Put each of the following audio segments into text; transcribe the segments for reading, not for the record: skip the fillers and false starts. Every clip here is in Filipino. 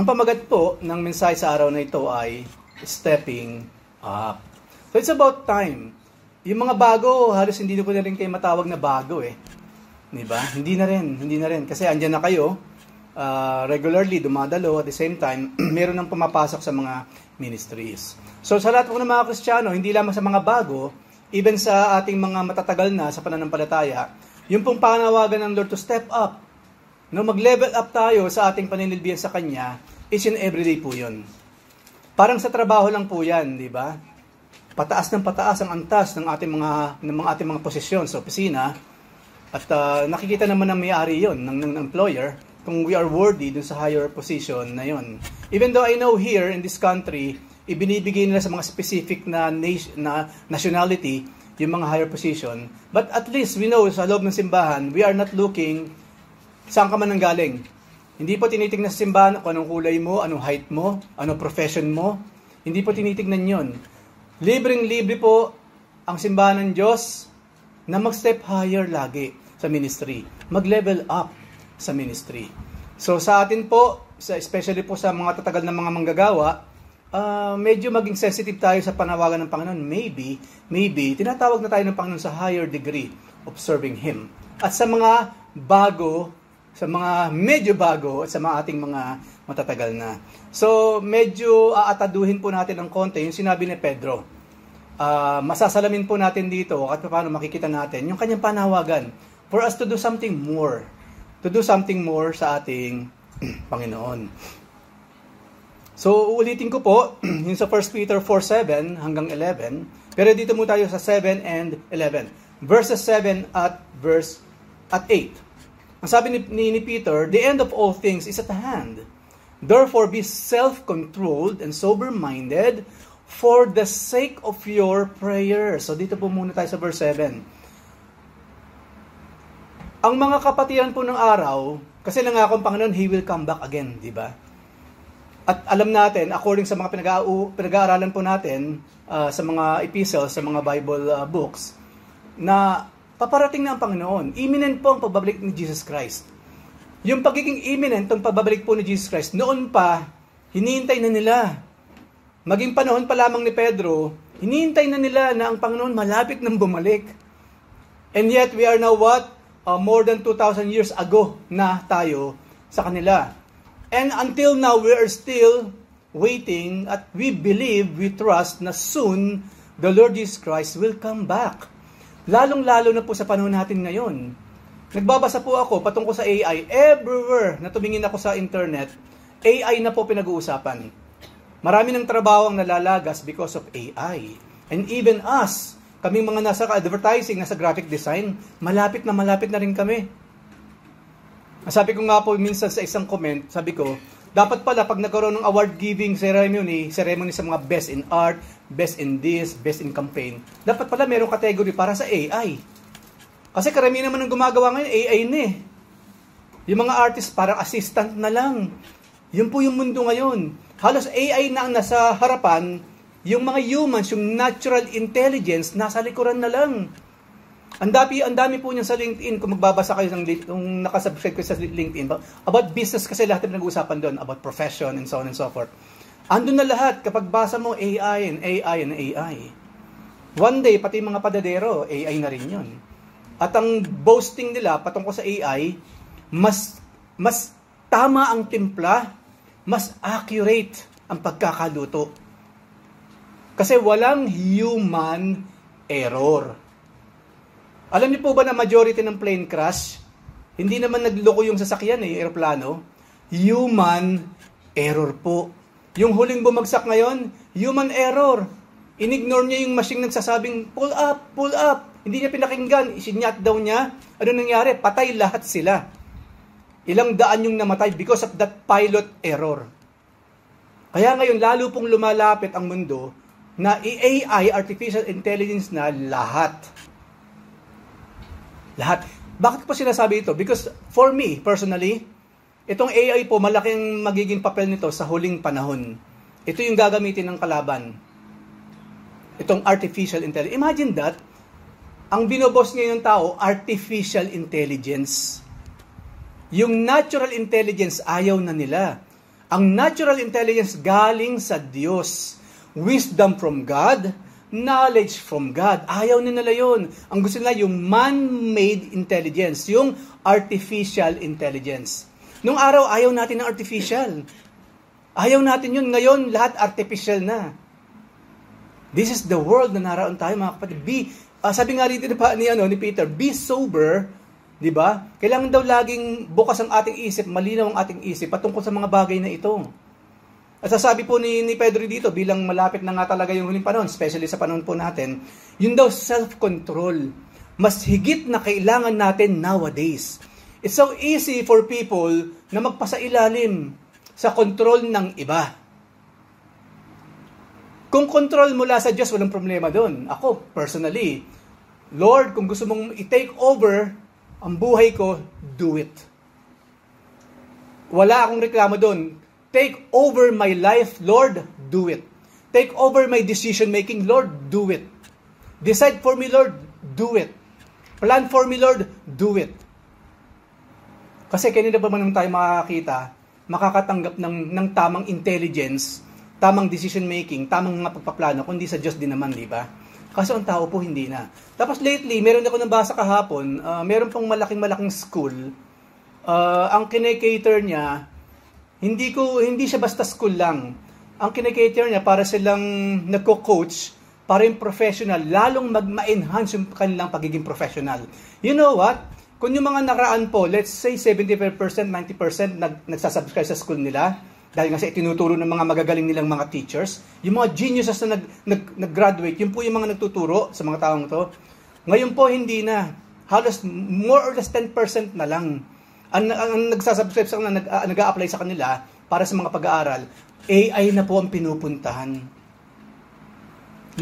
Ang pamagat po ng mensahe sa araw na ito ay stepping up. So it's about time. Yung mga bago, halos hindi na po na rin kayo matawag na bago eh. Diba? Hindi na rin. Kasi andyan na kayo, regularly dumadalo, at the same time, meron nang pumapasok sa mga ministries. So sa lahat po ng mga Kristiyano, hindi lamang sa mga bago, even sa ating mga matatagal na sa pananampalataya, yung pong panawagan ng Lord to step up, no, mag-level up tayo sa ating paninilbihan sa Kanya, is in everyday po yun. Parang sa trabaho lang po yan, di ba? Pataas ng pataas ang antas ng ating mga posisyon sa opisina, at nakikita naman ng may-ari yun, ng employer, kung we are worthy dun sa higher position na yun. Even though I know here in this country, ibinibigay nila sa mga specific na nationality yung mga higher position, but at least we know sa loob ng simbahan, we are not looking saan ka man nanggaling. Hindi po tinitignan sa simbahan kung anong kulay mo, anong height mo, anong profession mo. Hindi po tinitignan yon. Libreng-libre po ang simbahan ng Diyos na mag-step higher lagi sa ministry. Mag-level up sa ministry. So sa atin po, especially po sa mga tatagal na mga manggagawa, medyo maging sensitive tayo sa panawagan ng Panginoon. Maybe, tinatawag na tayo ng Panginoon sa higher degree of serving Him. At sa mga bago, sa mga medyo bago, at sa mga ating mga matatagal na. So, medyo aataduhin po natin ng konti yung sinabi ni Pedro. Masasalamin po natin dito at paano makikita natin yung kanyang panawagan for us to do something more. To do something more sa ating Panginoon. So, ulitin ko po, yung sa 1 Peter 4:7 hanggang 11, pero dito mo tayo sa 7 and 11. Verses 7 at 8. Ang sabi ni Peter, the end of all things is at hand. Therefore, be self-controlled and sober-minded for the sake of your prayers. So, dito po muna tayo sa verse 7. Ang mga kapatiran po ng araw, kasi nangako ang Panginoon, He will come back again, di ba? At alam natin, according sa mga pinag-aaralan po natin, sa mga epistles, sa mga Bible books, na paparating na ang Panginoon. Imminent po ang pagbabalik ni Jesus Christ. Yung pagiging imminent, ang pagbabalik po ni Jesus Christ, noon pa, hinihintay na nila. Maging panahon pa lamang ni Pedro, hinihintay na nila na ang Panginoon malapit nang bumalik. And yet, we are now what? More than 2,000 years ago na tayo sa kanila. And until now, we are still waiting at we believe, we trust na soon, the Lord Jesus Christ will come back. Lalong-lalo na po sa panahon natin ngayon. Nagbabasa po ako patungkol sa AI. Everywhere na tumingin ako sa internet, AI na po pinag-uusapan. Marami ng trabaho ang nalalagas because of AI. And even us, kaming mga nasa advertising, nasa graphic design, malapit na rin kami. Sabi ko nga po minsan sa isang comment, sabi ko, dapat pala pag nagkaroon ng award-giving ceremony sa mga best in art, best in this, best in campaign, dapat pala merong category para sa AI. Kasi karamihan naman ng gumagawa ngayon, AI na eh. Yung mga artist parang assistant na lang. Yun po yung mundo ngayon. Halos AI na ang nasa harapan, yung mga humans, yung natural intelligence, nasa likuran na lang. Ang dami po niyan sa LinkedIn, kung magbabasa kayo kung nakasubscribe kayo sa LinkedIn, about business kasi lahat na nag-uusapan doon, about profession and so on and so forth. Andun na lahat, kapag basa mo AI and AI and AI. One day, pati mga padadero, AI na rin yun. At ang boasting nila patungkol sa AI, mas tama ang timpla, mas accurate ang pagkakaluto. Kasi walang human error. Alam niyo po ba na majority ng plane crash, hindi naman nagloko yung sasakyan aeroplano, human error po. Yung huling bumagsak ngayon, human error. Inignore niya yung machine nagsasabing, pull up, pull up. Hindi niya pinakinggan, isinyat daw niya. Ano nangyari? Patay lahat sila. Ilang daan yung namatay because of that pilot error. Kaya ngayon, lalo pong lumalapit ang mundo na AI, artificial intelligence na lahat. Lahat. Bakit po sinasabi ito? Because for me, personally, itong AI po, malaking magiging papel nito sa huling panahon. Ito yung gagamitin ng kalaban. Itong artificial intelligence. Imagine that, ang binobos ngayon ng tao, artificial intelligence. Yung natural intelligence, ayaw na nila. Ang natural intelligence galing sa Diyos. Wisdom from God, knowledge from God. Ayaw nila yun. Ang gusto nila yung man-made intelligence, yung artificial intelligence. Nung araw, ayaw natin ng artificial. Ayaw natin yun. Ngayon, lahat artificial na. This is the world na naraon tayo, mga kapatid. Sabi nga rin ni Peter, be sober, di ba? Kailangan daw laging bukas ang ating isip, malinaw ang ating isip patungkol sa mga bagay na ito. At sasabi po ni Pedro dito, bilang malapit na nga talaga yung huling panahon, especially sa panahon po natin, yun daw self-control. Mas higit na kailangan natin nowadays. It's so easy for people na magpasailalim sa control ng iba. Kung control mula sa Diyos, walang problema doon. Ako, personally, Lord, kung gusto mong i-take over ang buhay ko, do it. Wala akong reklamo doon. Take over my life, Lord, do it. Take over my decision-making, Lord, do it. Decide for me, Lord, do it. Plan for me, Lord, do it. Kasi kanina ba man tayo makakita, makakatanggap ng tamang intelligence, tamang decision-making, tamang mga pagpaplano, kundi sa Diyos din naman, di ba? Kaso ang tao po hindi na. Tapos lately, meron ako nabasa kahapon, meron pong malaking school. Ang kinekater niya, hindi siya basta school lang. Ang kinekater niya para silang nagko-coach, para yung professional, lalong ma-enhance yung kanilang pagiging professional. You know what? Kung yung mga nakaraan po, let's say 75%, 90% nagsasubscribe sa school nila, dahil nga sa itinuturo ng mga magagaling nilang mga teachers, yung mga geniuses na nag-graduate, yun po yung mga nagtuturo sa mga taong to. Ngayon po, hindi na. Halos more or less 10% na lang. Ang nagsasubscribe sa kanila, nag-a-apply sa kanila para sa mga pag-aaral, AI na po ang pinupuntahan.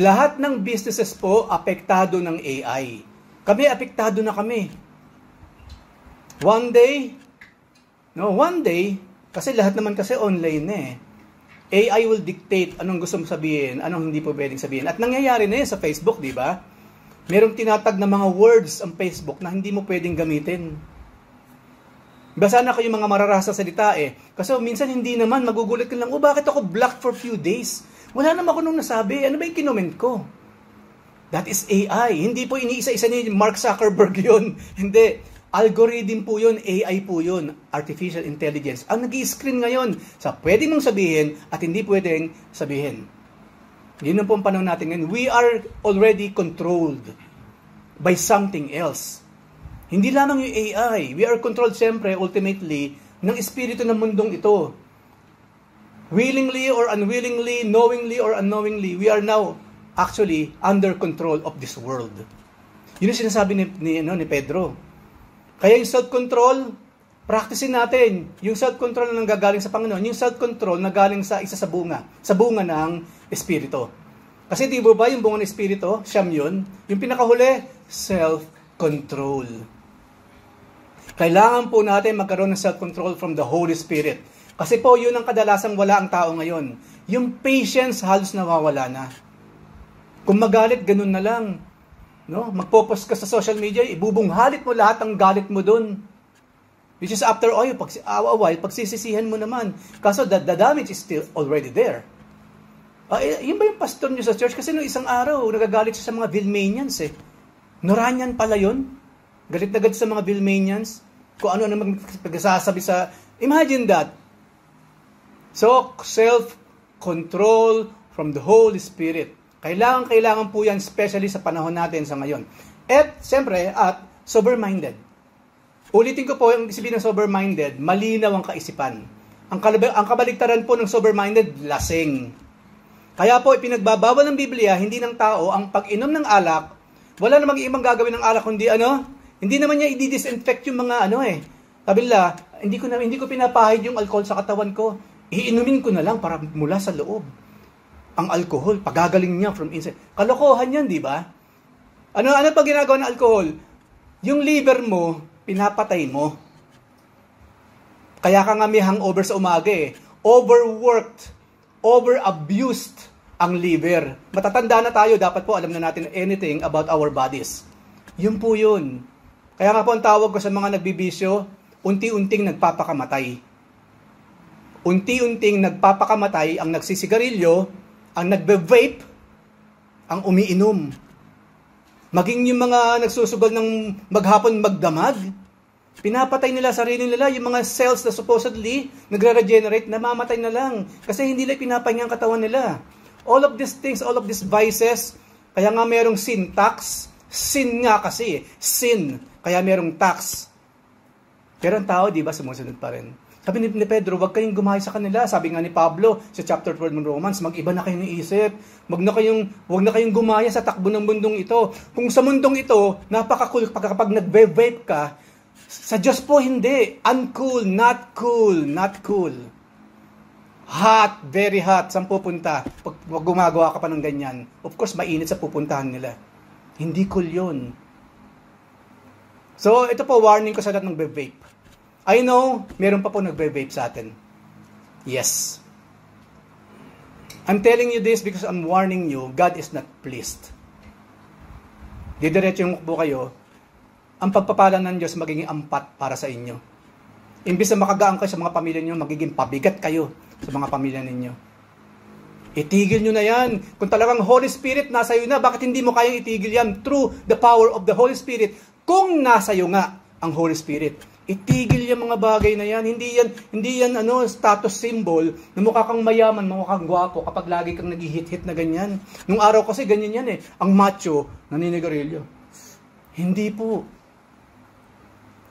Lahat ng businesses po, apektado ng AI. Kami, apektado na kami. One day, kasi lahat naman kasi online na eh. AI will dictate anong gusto mong sabihin, anong hindi po pwedeng sabihin. At nangyayari na yun sa Facebook, di ba? Merong tinatag na mga words ang Facebook na hindi mo pwedeng gamitin. Basa na kayo mga mararasa salita eh. Kasi minsan hindi naman, magugulat ka lang, bakit ako blocked for few days? Wala naman ako nung nasabi. Ano ba yung kinoment ko? That is AI. Hindi po iniisa-isa ni Mark Zuckerberg yun. Hindi. Algorithm po yun, AI po yun, artificial intelligence. Ang nag-i-screen ngayon sa pwede mong sabihin at hindi pwedeng sabihin. Yun po ang panahon natin ngayon. We are already controlled by something else. Hindi lamang yung AI. We are controlled siyempre, ultimately, ng espiritu ng mundong ito. Willingly or unwillingly, knowingly or unknowingly, we are now actually under control of this world. Yun yung sinasabi ni Pedro. Kaya yung self-control, practicein natin. Yung self-control na nanggagaling sa Panginoon, yung self-control na galing sa isa sa bunga ng Espiritu. Kasi di ba yung bunga ng Espiritu, siyam yun, yung pinakahuli, self-control. Kailangan po natin magkaroon ng self-control from the Holy Spirit. Kasi po yun ang kadalasang wala ang tao ngayon. Yung patience halos nawawala na. Kung magalit, ganun na lang. No? Magpo-post ka sa social media, ibubunghalit mo lahat ng galit mo dun. Which is after a while, pagsisisihan mo naman. Kaso the damage is still already there. Yun ba yung pastor nyo sa church? Kasi nung isang araw, nagagalit siya sa mga Vilmanians eh. Noranyan pala yun. Galit na galit sa mga Vilmanians. Kung ano-ano magsasabi sa... Imagine that. So, self-control from the Holy Spirit. Kailangan po yan, especially sa panahon natin sa ngayon. At, siyempre, sober-minded. Ulitin ko po, yung isipin ng sober-minded, malinaw ang kaisipan. Ang kabaligtaran po ng sober-minded, lasing. Kaya po, ipinagbabawal ng Biblia, hindi ng tao, ang pag-inom ng alak, wala namang ibang gagawin ng alak, kundi hindi naman niya i-disinfect yung mga Sabi nila, hindi ko pinapahid yung alcohol sa katawan ko. Iinumin ko na lang para mula sa loob. Ang alcohol, pagagaling niya from inside. Kalokohan yan, di ba? Ano pag ginagawa ng alcohol? Yung liver mo, pinapatay mo. Kaya ka nga may hangover sa umaga eh. Overworked, over-abused ang liver. Matatanda na tayo, dapat po alam na natin anything about our bodies. Yun po yun. Kaya nga po ang tawag ko sa mga nagbibisyo, unti-unting nagpapakamatay. unti-unting nagpapakamatay ang nagsisigarilyo, ang nagbe-vape, ang umiinom. Maging yung mga nagsusugal ng maghapon magdamag, pinapatay nila sarili nila, yung mga cells na supposedly nagre-regenerate, namamatay na lang. Kasi hindi nila pinapahinga ang katawan nila. All of these things, all of these vices, kaya nga merong sin tax. Sin nga kasi, sin. Kaya merong tax. Pero ang tao, di ba, sumusunod pa rin. Sabi ni Pedro, wag kayong gumaya sa kanila. Sabi nga ni Pablo sa chapter 12 ng Romans, mag-iba na kayo ng isip. Wag na kayong gumaya sa takbo ng mundong ito. Kung sa mundong ito, napaka-cool kapag nagve-vape ka, sa Diyos po hindi. Uncool, not cool, not cool. Hot, very hot. Saan pupunta? Pag gumagawa ka pa ng ganyan, of course, mainit sa pupuntahan nila. Hindi cool yun. So, ito po, warning ko sa lahat ng vape. I know, meron pa po nagbe-vape sa atin. Yes. I'm telling you this because I'm warning you, God is not pleased. Didiretso po kayo, ang pagpapala ng Diyos magiging ampat para sa inyo. Imbis na makagaan kayo sa mga pamilya ninyo, magiging pabigat kayo sa mga pamilya ninyo. Itigil nyo na yan. Kung talagang Holy Spirit nasa iyo na, bakit hindi mo kayang itigil yan through the power of the Holy Spirit? Kung nasa iyo nga ang Holy Spirit, itigil yung mga bagay na yan. Hindi yan status symbol na mukha kang mayaman, mukha kang gwapo kapag lagi kang nag-hit-hit na ganyan. Nung araw kasi ganyan yan eh. Ang macho, naninigarilyo. Hindi po.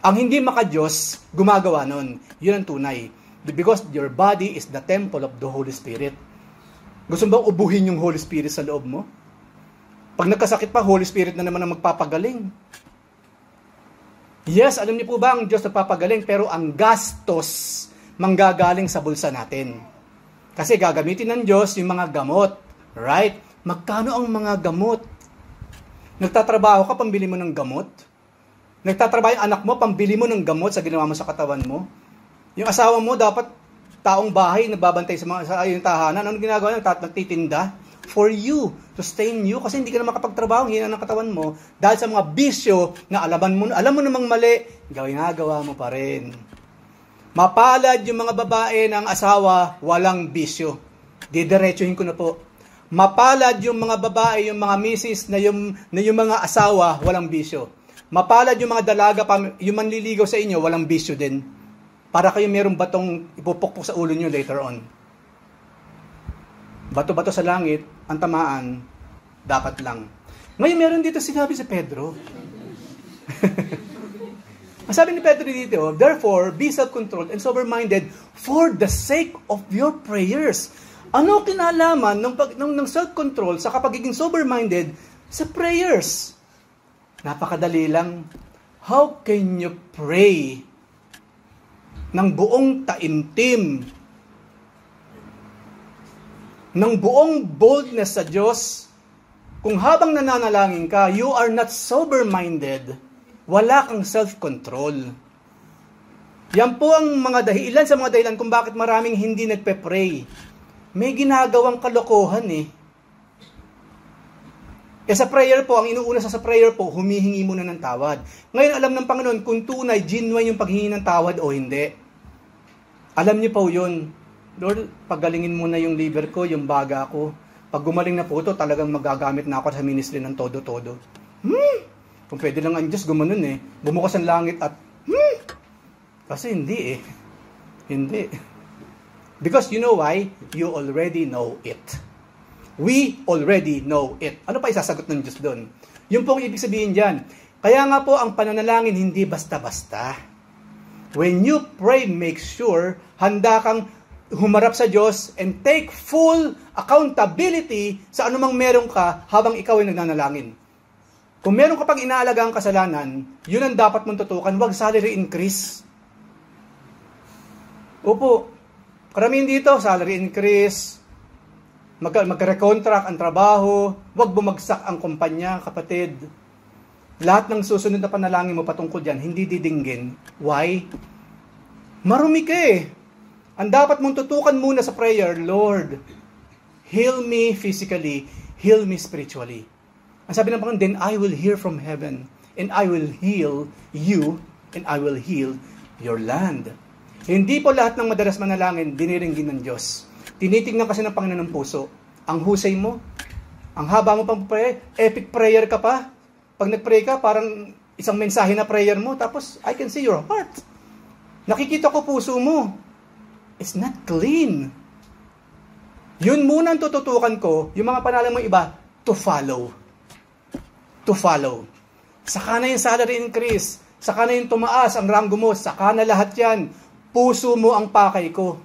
Ang hindi maka-Diyos, gumagawa nun. Yun ang tunay. Because your body is the temple of the Holy Spirit. Gusto mo bang ubuhin yung Holy Spirit sa loob mo? Pag nagkasakit pa, Holy Spirit na naman ang magpapagaling. Yes, alam niyo po ba ang Diyos nagpapagaling, pero ang gastos manggagaling sa bulsa natin. Kasi gagamitin ng Diyos yung mga gamot. Right? Magkano ang mga gamot? Nagtatrabaho ka, pambili mo ng gamot? Nagtatrabaho yung anak mo, pambili mo ng gamot sa ginawa mo sa katawan mo? Yung asawa mo, dapat taong bahay, nagbabantay sa yung tahanan. Anong ginagawa niya? Nagtitinda? For you, to sustain you. Kasi hindi ka na makapagtrabaho, hina ng katawan mo. Dahil sa mga bisyo na alam mo namang mali, ginagawa mo pa rin. Mapalad yung mga babae ng asawa, walang bisyo. Didiretsuhin ko na po. Mapalad yung mga babae, yung mga misis na yung mga asawa, walang bisyo. Mapalad yung mga dalaga, yung manliligaw sa inyo, walang bisyo din. Para kayo merong batong ipupukpok sa ulo nyo later on. Bato-bato sa langit, ang tamaan, dapat lang. Ngayon meron dito sinabi si Pedro. Ang sabi ni Pedro dito, therefore, be self-controlled and sober-minded for the sake of your prayers. Ano kinalaman ng self-control sa kapagiging sober-minded sa prayers? Napakadali lang. How can you pray ng buong taimtim, ng buong boldness sa Diyos, kung habang nananalangin ka, you are not sober-minded, wala kang self-control. Yan po ang ilan sa mga dahilan kung bakit maraming hindi nagpe-pray. May ginagawang kalokohan eh. Sa prayer po, ang inuuna sa prayer po, humihingi muna ng tawad. Ngayon, alam ng Panginoon kung tunay, genuine yung paghingi ng tawad o hindi. Alam niyo po yun. Lord, paggalingin mo na yung liver ko, yung baga ko. Pag gumaling na po ito, talagang magagamit na ako sa ministry ng todo-todo. Kung pwede lang ang Diyos, gumanon eh. Bumukas ang langit at, kasi hindi eh. Hindi. Because you know why? You already know it. We already know it. Ano pa isasagot ng Diyos doon? Yung pong ibig sabihin dyan. Kaya nga po, ang pananalangin hindi basta-basta. When you pray, make sure handa kang humarap sa Diyos and take full accountability sa anumang meron ka habang ikaw ay nagnanalangin. Kung meron ka pang inaalagang kasalanan, yun ang dapat mong tutukan. Huwag salary increase. Opo, karamihan dito, salary increase, magka-recontract ang trabaho, huwag bumagsak ang kumpanya, kapatid. Lahat ng susunod na panalangin mo patungkol dyan, hindi didinggin. Why? Marumi ka eh. Ang dapat mong tutukan muna sa prayer, Lord, heal me physically, heal me spiritually. Ang sabi ng Panginoon, then I will hear from heaven, and I will heal you, and I will heal your land. Hindi po lahat ng madalas manalangin, diniringgin ng Diyos. Tinitingnan kasi ng Panginoon ng puso. Ang husay mo, ang haba mo pang pray, epic prayer ka pa. Pag nag-pray ka, parang isang mensahe na prayer mo, tapos I can see your heart. Nakikita ko puso mo. It's not clean. Yun muna ang tututukan ko, yung mga pangalan mo iba, to follow. To follow. Saka na yung salary increase, saka na yung tumaas ang ranggo mo, saka na lahat yan. Puso mo ang pakay ko.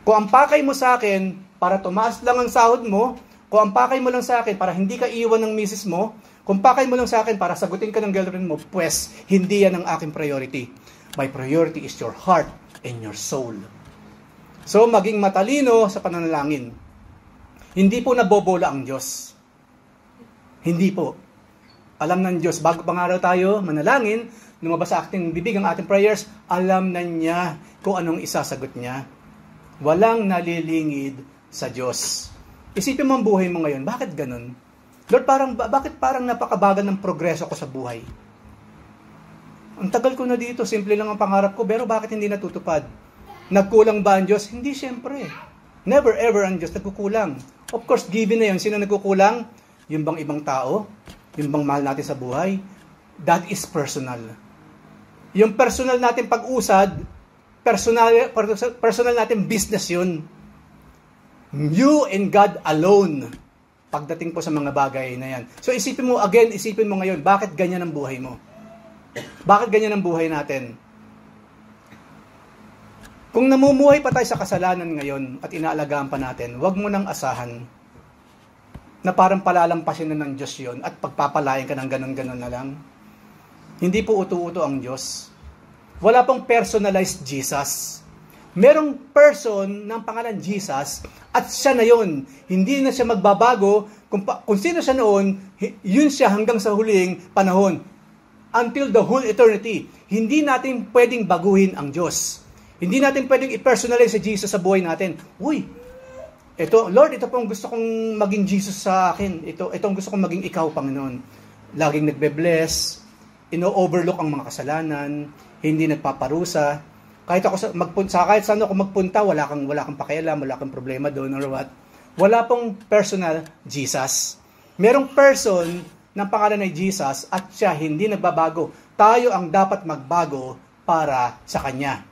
Kung ang pakay mo sa akin, para tumaas lang ang sahod mo, kung ang pakay mo lang sa akin, para hindi ka iwan ng misis mo, kung pakay mo lang sa akin, para sagutin ka ng girlfriend mo, pues, hindi yan ang aking priority. My priority is your heart and your soul. So, maging matalino sa pananalangin. Hindi po nabobola ang Diyos. Hindi po. Alam ng Diyos, bago pang araw tayo manalangin, lumabas sa ating bibig ang ating prayers, alam na niya kung anong isasagot niya. Walang nalilingid sa Diyos. Isipin mo ang buhay mo ngayon, bakit ganun? Lord, bakit parang napakabagal ng progreso ko sa buhay? Ang tagal ko na dito, simple lang ang pangarap ko, pero bakit hindi natutupad? Nagkulang ba ang Diyos? Hindi, siyempre. Never ever ang Diyos nagkukulang. Of course, given na yun, sino nagkukulang? Yung bang ibang tao? Yung bang mahal natin sa buhay? That is personal. Yung personal natin pag-usad, personal natin business yun. You and God alone. Pagdating po sa mga bagay na yan. So isipin mo ngayon, bakit ganyan ang buhay mo? Bakit ganyan ang buhay natin? Kung namumuhay pa tayo sa kasalanan ngayon at inaalagaan pa natin, huwag mo nang asahan na parang palalampasin na ng Diyos yun at pagpapalain ka ng ganon-ganon na lang. Hindi po uto-uto ang Diyos. Wala pong personalized Jesus. Merong person ng pangalan Jesus at siya na yun. Hindi na siya magbabago. Kung sino siya noon, yun siya hanggang sa huling panahon. Until the whole eternity. Hindi natin pwedeng baguhin ang Diyos. Hindi natin pwedeng i-personalize si Jesus sa buhay natin. Uy, Lord, ito pong gusto kong maging Jesus sa akin. Ito ang gusto kong maging ikaw, Panginoon. Laging nagbe-bless, ino-overlook ang mga kasalanan, hindi nagpaparusa. Kahit saan ako magpunta, wala kang pakialam, wala kang problema doon or what. Wala pong personal Jesus. Merong person ng pangalan ay Jesus at siya hindi nagbabago. Tayo ang dapat magbago para sa Kanya.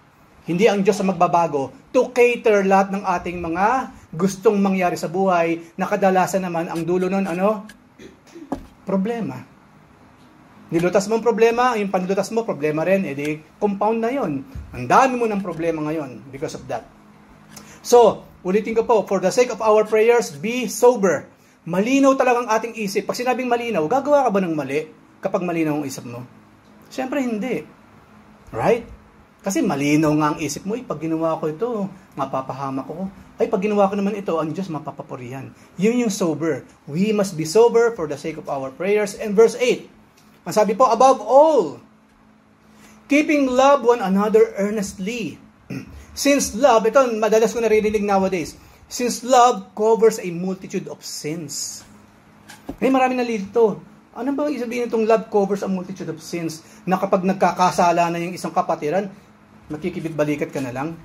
Hindi ang Diyos ang magbabago to cater lahat ng ating mga gustong mangyari sa buhay na kadalasan naman ang dulo nun, problema. Nilutas mo ang problema, yung panlutas mo, problema rin, edi compound na yon. Ang dami mo ng problema ngayon because of that. So, ulitin ko po, for the sake of our prayers, be sober. Malinaw talagang ating isip. Pag sinabing malinaw, gagawa ka ba ng mali kapag malinaw ang isip mo? Siyempre hindi. Right? Kasi malinaw nga ang isip mo, pag ginawa ko ito, mapapahamak ko. Pag ginawa ko naman ito, ang Diyos mapapapurihan. Yun yung sober. We must be sober for the sake of our prayers. And verse 8, ang sabi po, above all, keeping love one another earnestly. Since love, ito madalas ko naririnig nowadays, since love covers a multitude of sins. Marami nalilito. Ano ba isabihin itong love covers a multitude of sins? Na kapag nagkakasala na yung isang kapatiran, makikibit-balikat ka na lang.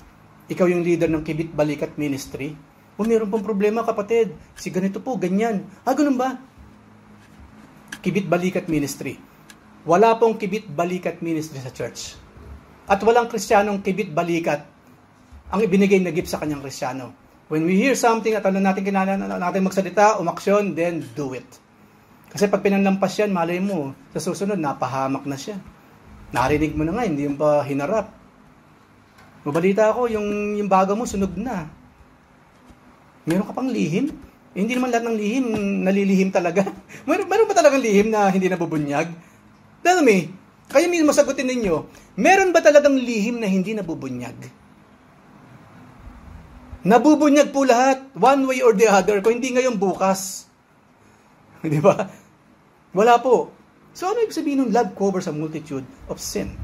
Ikaw yung leader ng kibit-balikat ministry. Meron pong problema kapatid. Si ganito po, ganyan. Ganun ba? Kibit-balikat ministry. Wala pong kibit-balikat ministry sa church. At walang Kristiyanong kibit-balikat ang ibinigay na gift sa kanyang Kristiyano. When we hear something at alam natin natin magsalita, umaksyon, then do it. Kasi pag pinanlampas yan, malay mo, sa susunod, napahamak na siya. Narinig mo na nga, hindi yung pa hinarap. Mabalita ako, yung baga mo, sunog na. Meron ka pang lihim? Hindi naman lahat ng lihim, nalilihim talaga. Meron ba talagang lihim na hindi nabubunyag? Tell me, kayo mismo sagutin ninyo, meron ba talagang lihim na hindi nabubunyag? Nabubunyag po lahat, one way or the other, kung hindi ngayon bukas. Di ba? Wala po. So ano ibig sabihin ng love covers a multitude of sin?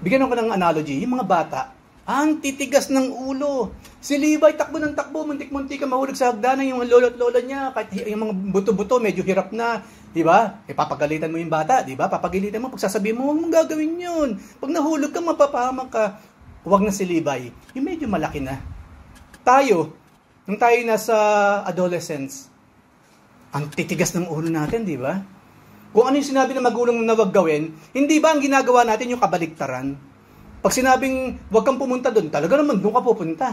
Bigyan ako ng analogy, yung mga bata, ang titigas ng ulo. Si Levi, takbo ng takbo, muntik-muntik ka mahulog sa hagdanan, yung lolo't lola niya, kahit yung mga buto-buto, medyo hirap na, Di ba? Papagalitan mo yung bata, di ba? Papagalitan mo, pagsasabihin mo, huwag mong gagawin yun. Pag nahulog ka, mapapahamak ka. Huwag na si Levi. Yung medyo malaki na. Tayo, nung tayo nasa adolescence, ang titigas ng ulo natin, di ba? Kung ano yung sinabi ng magulang na huwag gawin, hindi ba ang ginagawa natin yung kabaliktaran? Pag sinabing, huwag kang pumunta doon, talaga naman doon ka pupunta.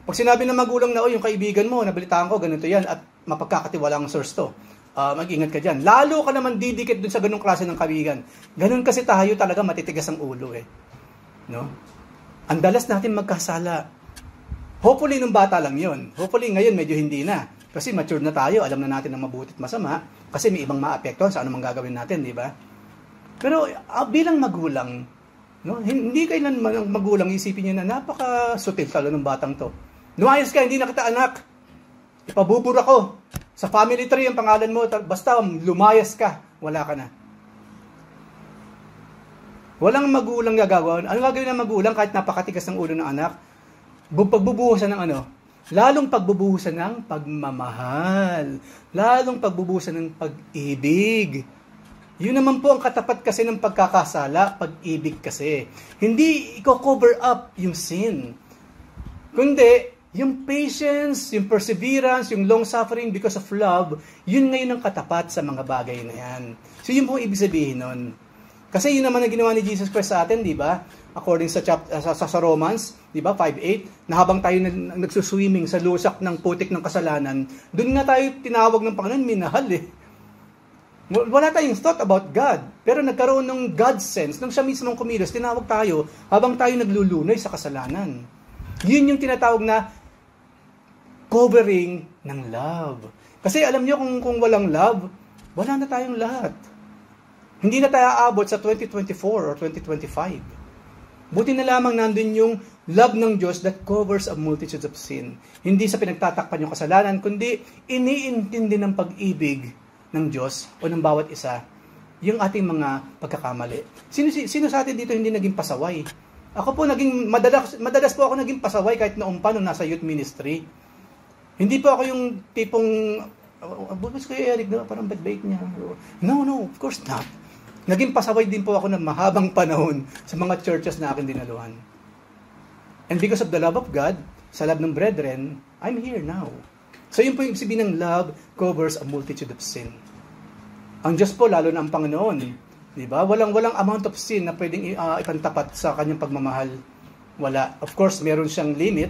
Pag sinabi ng magulang na, yung kaibigan mo, nabalitaan ko, ganito yan, at mapagkakatiwalang source to. Mag-ingat ka dyan. Lalo ka naman didikit dun sa ganung klase ng kaibigan. Ganun kasi tayo talaga matitigas ang ulo eh. No? Ang dalas natin magkasala. Hopefully nung bata lang yon. Hopefully ngayon medyo hindi na. Kasi mature na tayo, alam na natin ang mabuti at masama. Kasi may ibang maapektuhan sa anumang gagawin natin, di ba? Pero bilang magulang, no? Hindi kailan magulang isipin niyo na napaka-sutil talo ng batang to. Lumayas ka, hindi na kita anak. Ipabubur ako. Sa family tree ang pangalan mo, basta lumayas ka, wala ka na. Walang magulang gagawin. Ano gagawin ng magulang kahit napakatigas ng ulo ng anak? Pagbubuhusan ng ano? Lalong pagbubuhusan ng pagmamahal. Lalong pagbubuhusan ng pag-ibig. Yun naman po ang katapat kasi ng pagkakasala, pag-ibig kasi. Hindi i-cover up yung sin. Kundi, yung patience, yung perseverance, yung long-suffering because of love, yun ngayon ang katapat sa mga bagay na yan. So yun po ibig sabihin nun. Kasi yun naman ang ginawa ni Jesus Christ sa atin, di ba? According sa Romans, di ba, 5:8, na habang tayo nagsuswimming sa lusak ng putik ng kasalanan, dun nga tayo tinawag ng Panginoon, minahal eh. Wala tayong thought about God. Pero nagkaroon ng God sense, nung siya mismong kumilos, tinawag tayo habang tayo naglulunay sa kasalanan. Yun yung tinatawag na covering ng love. Kasi alam nyo, kung walang love, wala na tayong lahat. Hindi na tayo aabot sa 2024 or 2025. Buti na lamang nandun yung love ng Diyos that covers a multitude of sin. Hindi sa pinagtatakpan yung kasalanan, kundi iniintindi ng pag-ibig ng Diyos o ng bawat isa yung ating mga pagkakamali. Sino sa atin dito hindi naging pasaway? Ako po madalas po ako naging pasaway kahit noong pa nung nasa youth ministry. Hindi po ako yung tipong, bukas kayo Eric, parang bad-bait niya. No, of course not. Naging pasaway din po ako ng mahabang panahon sa mga churches na akin dinaluhan. And because of the love of God, sa love ng brethren, I'm here now. So yun po yung sabihin ng love covers a multitude of sin. Ang Diyos po, lalo na ang Panginoon, di ba? Walang amount of sin na pwedeng ipantapat sa kanyang pagmamahal. Wala. Of course, meron siyang limit.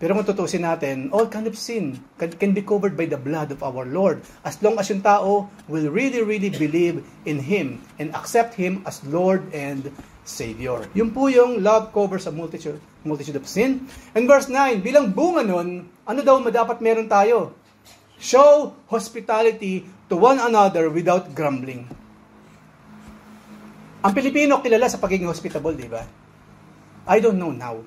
Pero kung tutusin natin, all kind of sin can be covered by the blood of our Lord. As long as yung tao will really believe in Him and accept Him as Lord and Savior. Yun po yung love covers a multitude of sin. And verse 9, bilang bunga nun, ano daw dapat meron tayo? Show hospitality to one another without grumbling. Ang Pilipino kilala sa pagiging hospitable, di ba? I don't know now.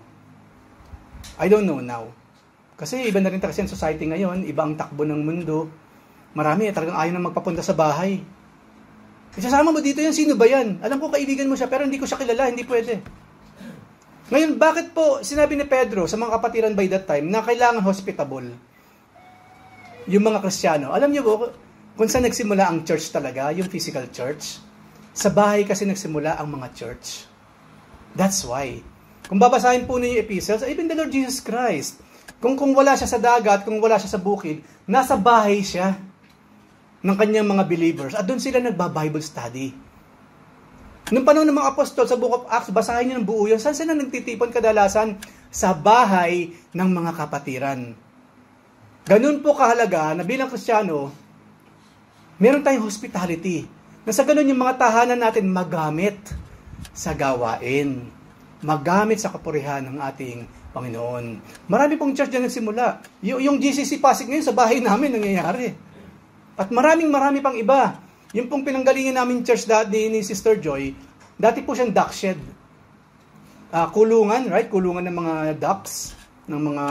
Kasi iba na rin kasi ang society ngayon, iba ang takbo ng mundo. Marami talagang ayaw na magpapunta sa bahay. Isasama mo dito yan, sino ba yan? Alam ko kaibigan mo siya, pero hindi ko siya kilala, hindi pwede. Ngayon, bakit po sinabi ni Pedro sa mga kapatiran by that time na kailangan hospitable yung mga Kristiyano? Alam niyo po, kung saan nagsimula ang church talaga, yung physical church? Sa bahay kasi nagsimula ang mga church. That's why. Kung babasahin po ninyo yung epistles, even the Lord Jesus Christ, kung wala siya sa dagat, kung wala siya sa bukid, nasa bahay siya ng kanyang mga believers. At doon sila nagba-Bible study. Nung panahon ng mga apostol sa Book of Acts, basahin niyo ng buo yun. Saan sila nagtitipon kadalasan? Sa bahay ng mga kapatiran. Ganun po kahalaga na bilang Kristiyano, meron tayong hospitality. Na sa ganun yung mga tahanan natin magamit sa gawain. Magamit sa kapurihan ng ating Panginoon. Marami pong church dyan nagsimula. Yung GCC Pasig ngayon sa bahay namin nangyayari. At marami pang iba. Yung pong pinanggalingan namin church dati ni Sister Joy, dati po siyang duck shed. Kulungan, right? Kulungan ng mga ducks, ng mga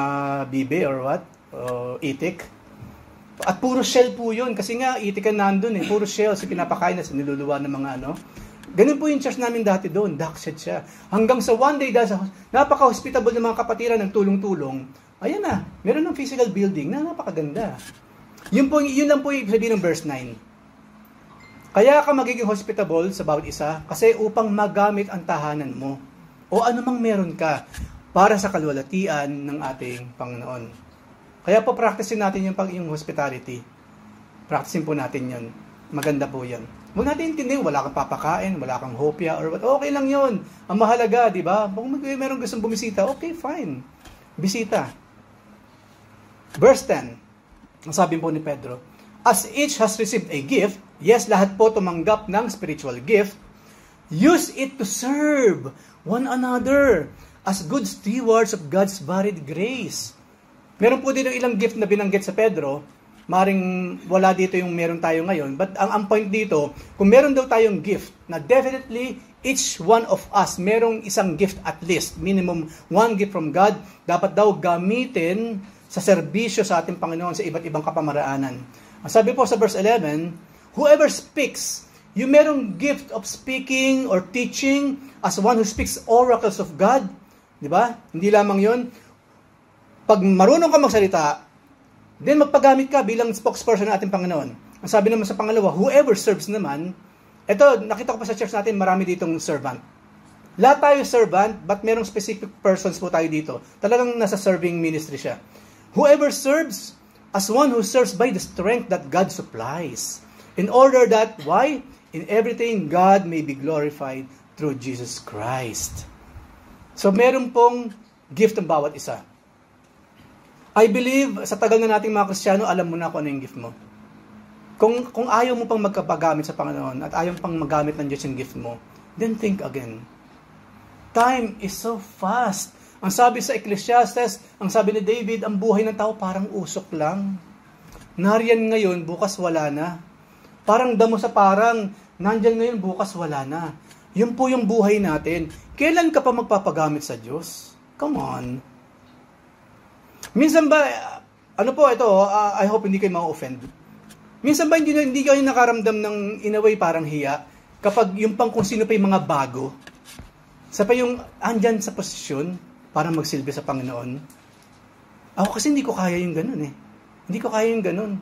bibe or what? Itik. At puro shell po yun. Kasi nga, itikan nandun eh. Puro shell. So pinapakain na niluluwa ng mga ano. Ganun po yung church namin dati doon, duck shed siya. Hanggang sa one day, dahil sa napaka-hospitable ng mga kapatiran ng tulong-tulong, ayan na, meron ng physical building na napakaganda. Yun lang po yung sabihin ng verse 9. Kaya ka magiging hospitable sa bawat isa kasi upang magamit ang tahanan mo o anumang meron ka para sa kalwalatian ng ating Panginoon. Kaya po practicein natin yung hospitality. Practicein po natin yun. Maganda po yan. Huwag natin intindihin, wala kang papakain, wala kang hopya, or what. Okay lang yun. Ang mahalaga, di ba? Kung meron gustong bumisita, okay, fine. Bisita. Verse 10. Ang sabi po ni Pedro, as each has received a gift, yes, lahat po tumanggap ng spiritual gift, use it to serve one another as good stewards of God's varied grace. Meron po din ilang gift na binanggit sa Pedro. Maring wala dito yung meron tayo ngayon. But ang point dito, kung meron daw tayong gift, na definitely each one of us, merong isang gift at least, minimum one gift from God, dapat daw gamitin sa serbisyo sa ating Panginoon sa iba't ibang kapamaraanan. Ang sabi po sa verse 11, whoever speaks, yung merong gift of speaking or teaching as one who speaks oracles of God, di ba? Hindi lamang yun. Pag marunong ka magsalita, then magpagamit ka bilang spokesperson ng ating Panginoon. Ang sabi naman sa pangalawa, whoever serves naman, ito, nakita ko pa sa church natin, marami ditong servant. Lahat tayo servant, but merong specific persons po tayo dito. Talagang nasa serving ministry siya. Whoever serves, as one who serves by the strength that God supplies. In order that, why? In everything, God may be glorified through Jesus Christ. So, meron pong gift ng bawat isa. I believe, sa tagal na nating mga Kristiyano, alam mo na kung ano yung gift mo. Kung ayaw mo pang magkapagamit sa Panginoon at ayaw pang magamit ng Diyos yung gift mo, then think again. Time is so fast. Ang sabi sa Ecclesiastes, ang sabi ni David, ang buhay ng tao parang usok lang. Nariyan ngayon, bukas wala na. Parang damo sa parang, nandyan ngayon, bukas wala na. Yun po yung buhay natin. Kailan ka pa magpapagamit sa Diyos? Come on. Minsan ba, ano po ito, I hope hindi kayo ma-offend. Minsan ba hindi kayo nakaramdam ng in a way parang hiya kapag yung pang kung sino pa yung mga bago, sa pa yung andyan sa posisyon para magsilbi sa Panginoon? Ako kasi hindi ko kaya yung ganun eh. Hindi ko kaya yung ganun.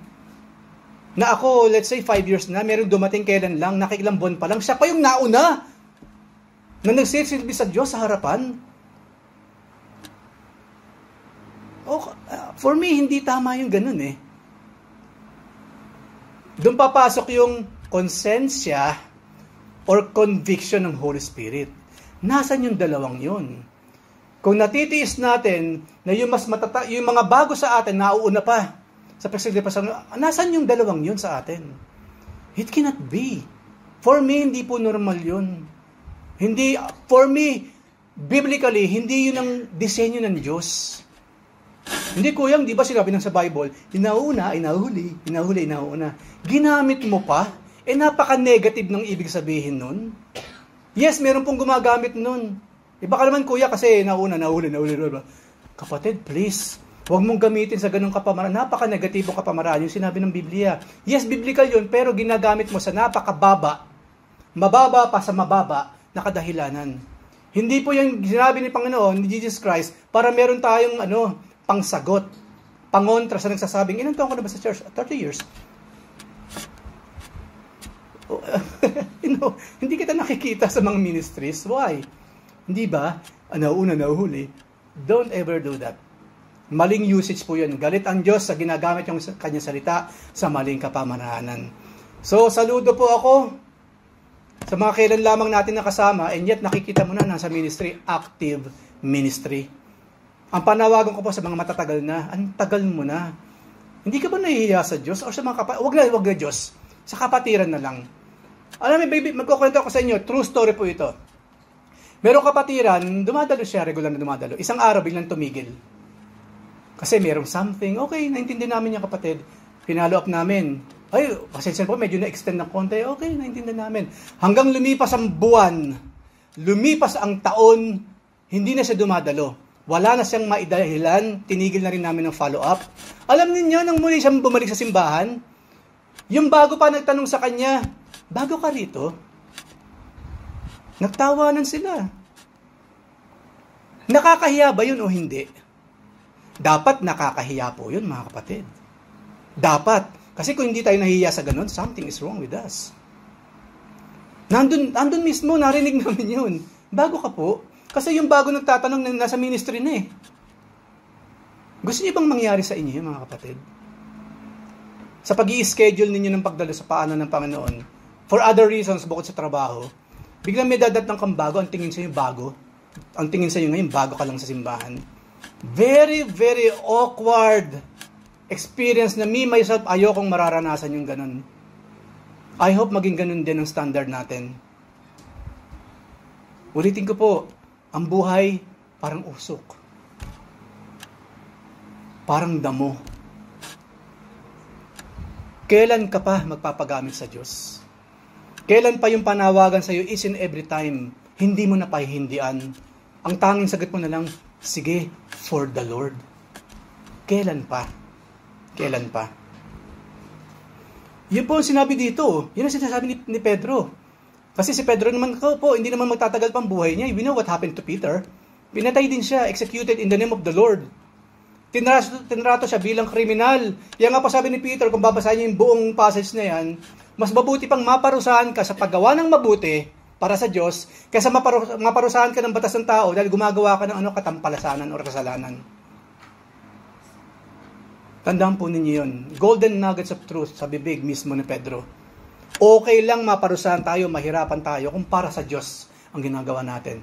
Na ako, let's say 5 years na, meron dumating kailan lang, nakikilang buwan pa lang, siya pa yung nauna na nagsisilbi sa Diyos sa harapan. For me, hindi tama yung ganun eh. Doon papasok yung konsensya or conviction ng Holy Spirit. Nasaan yung dalawang yun? Kung natitiis natin na yung yung mga bago sa atin, nauuna pa sa pagsisilbi, nasaan yung dalawang yun sa atin? It cannot be. For me, hindi po normal yun. Hindi, for me, biblically, hindi yun ang disenyo ng Diyos. Hindi kuya, di ba sinabi ng sa Bible, inauna, inahuli, inauna. Ginamit mo pa, napaka-negative ng ibig sabihin nun. Yes, meron pong gumagamit nun. Baka naman kuya kasi nauna, nahuli. Kapatid, please, huwag mong gamitin sa ganung kapamaraan. Napaka-negatibong kapamaraan yung sinabi ng Biblia. Yes, biblical yun, pero ginagamit mo sa napakababa, mababa pa sa mababa na kadahilanan. Hindi po yung sinabi ni Panginoon, ni Jesus Christ, para meron tayong pangsagot, pangontra sa nagsasabing, ilang taon ka na ba sa church? 30 years. Hindi kita nakikita sa mga ministries. Why? Hindi ba? Nauna, nahuli. Don't ever do that. Maling usage po yun. Galit ang Diyos sa ginagamit yung kanyang salita sa maling kapamaraanan. So, saludo po ako sa mga kailan lamang natin nakasama, and yet nakikita mo na nasa ministry, active ministry. Ang panawagan ko po sa mga matatagal na, ang tagal mo na. Hindi ka ba nahihiya sa Diyos? O sa mga wag na Diyos. Sa kapatiran na lang. Alam mo, baby, magkukwento ako sa inyo. True story po ito. Merong kapatiran, dumadalo siya, regular na dumadalo. Isang araw, biglang tumigil. Kasi merong something. Okay, naintindihan namin yung kapatid. Pinalo up namin. Ay, pasensya po, medyo na-extend ng konti. Okay, naintindihan namin. Hanggang lumipas ang buwan, lumipas ang taon, hindi na siya dumadalo. Wala na siyang maidahilan, tinigil na rin namin ng follow-up. Alam niyo nang muli siyang bumalik sa simbahan, yung bago pa nagtanong sa kanya, bago ka rito? Nagtawanan sila. Nakakahiya ba yun o hindi? Dapat nakakahiya po yun, mga kapatid. Dapat. Kasi kung hindi tayo nahihiya sa ganun, something is wrong with us. Nandun mismo, narinig namin yun. Bago ka po. Kasi yung bago nagtatanong na nasa ministry na eh. Gusto niyo bang mangyari sa inyo, mga kapatid? Sa pag-i-schedule ninyo ng pagdalo sa paanan ng Panginoon, for other reasons, bukod sa trabaho, biglang may dadatnang kang bago, ang tingin sa'yo bago. Ang tingin sa'yo ngayon, bago ka lang sa simbahan. Very, very awkward experience na me, myself, ayokong mararanasan yung ganun. I hope maging ganun din ang standard natin. Ulitin ko po, ang buhay parang usok. Parang damo. Kailan ka pa magpapagamit sa Diyos? Kailan pa yung panawagan sa iyo is in every time? Hindi mo na pahihindian. Ang tanging sagot mo na lang, sige, for the Lord. Kailan pa? Kailan pa? Yun po ang sinabi dito. Yun ang sinasabi ni Pedro. Kasi si Pedro naman po, hindi naman magtatagal pang buhay niya. We know what happened to Peter. Pinatay din siya, executed in the name of the Lord. Tinrato siya bilang kriminal. Yan nga pa sabi ni Peter, kung babasahin niyo yung buong passage na yan, mas mabuti pang maparusahan ka sa paggawa ng mabuti para sa Diyos, kaysa maparusahan ka ng batas ng tao dahil gumagawa ka ng katampalasanan o kasalanan. Tandaan po ninyo yun. Golden nuggets of truth sa bibig mismo ni Pedro. Okay lang maparusahan tayo, mahirapan tayo kung para sa Diyos ang ginagawa natin.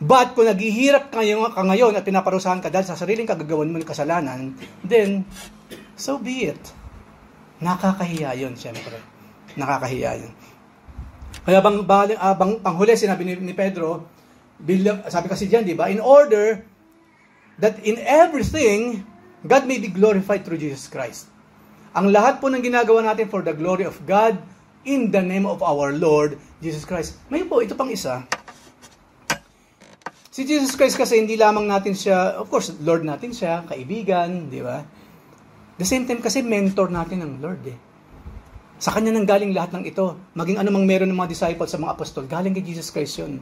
But kung naghihirap ka ngayon at pinaparusahan ka dahil sa sariling kagagawan mo ng kasalanan, then, so be it. Nakakahiya yun, syempre. Nakakahiya yun. Kaya panghuli, sinabi ni Pedro, sabi kasi dyan, di ba? In order that in everything, God may be glorified through Jesus Christ. Ang lahat po ng ginagawa natin for the glory of God in the name of our Lord Jesus Christ. Ngayon po, ito pang isa. Si Jesus Christ kasi hindi lamang natin siya, of course, Lord natin siya, kaibigan, di ba? The same time kasi mentor natin ang Lord eh. Sa Kanya nang galing lahat ng ito. Maging anumang meron ng mga disciples sa mga apostol, galing kay Jesus Christ yun.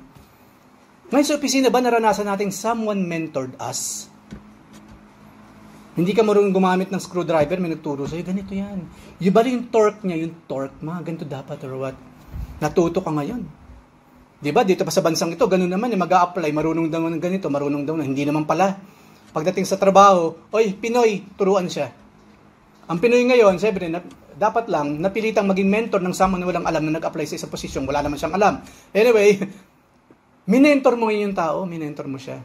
Ngayon sa opisina ba naranasan natin someone mentored us? Hindi ka marunong gumamit ng screwdriver, may nagturo sa'yo, ganito yan. Yung ba yung torque niya, yung torque, ganito dapat or what? Natuto ka ngayon. Di ba? Dito pa sa bansang ito, ganun naman, mag-a-apply, marunong daw ng ganito, marunong daw na, hindi naman pala. Pagdating sa trabaho, oy, Pinoy, turuan siya. Ang Pinoy ngayon, siyempre, dapat lang, napilitang maging mentor ng someone na walang alam na nag-apply sa isang posisyon, wala naman siyang alam. Anyway, minentor mo ngayon yung tao, minentor mo siya.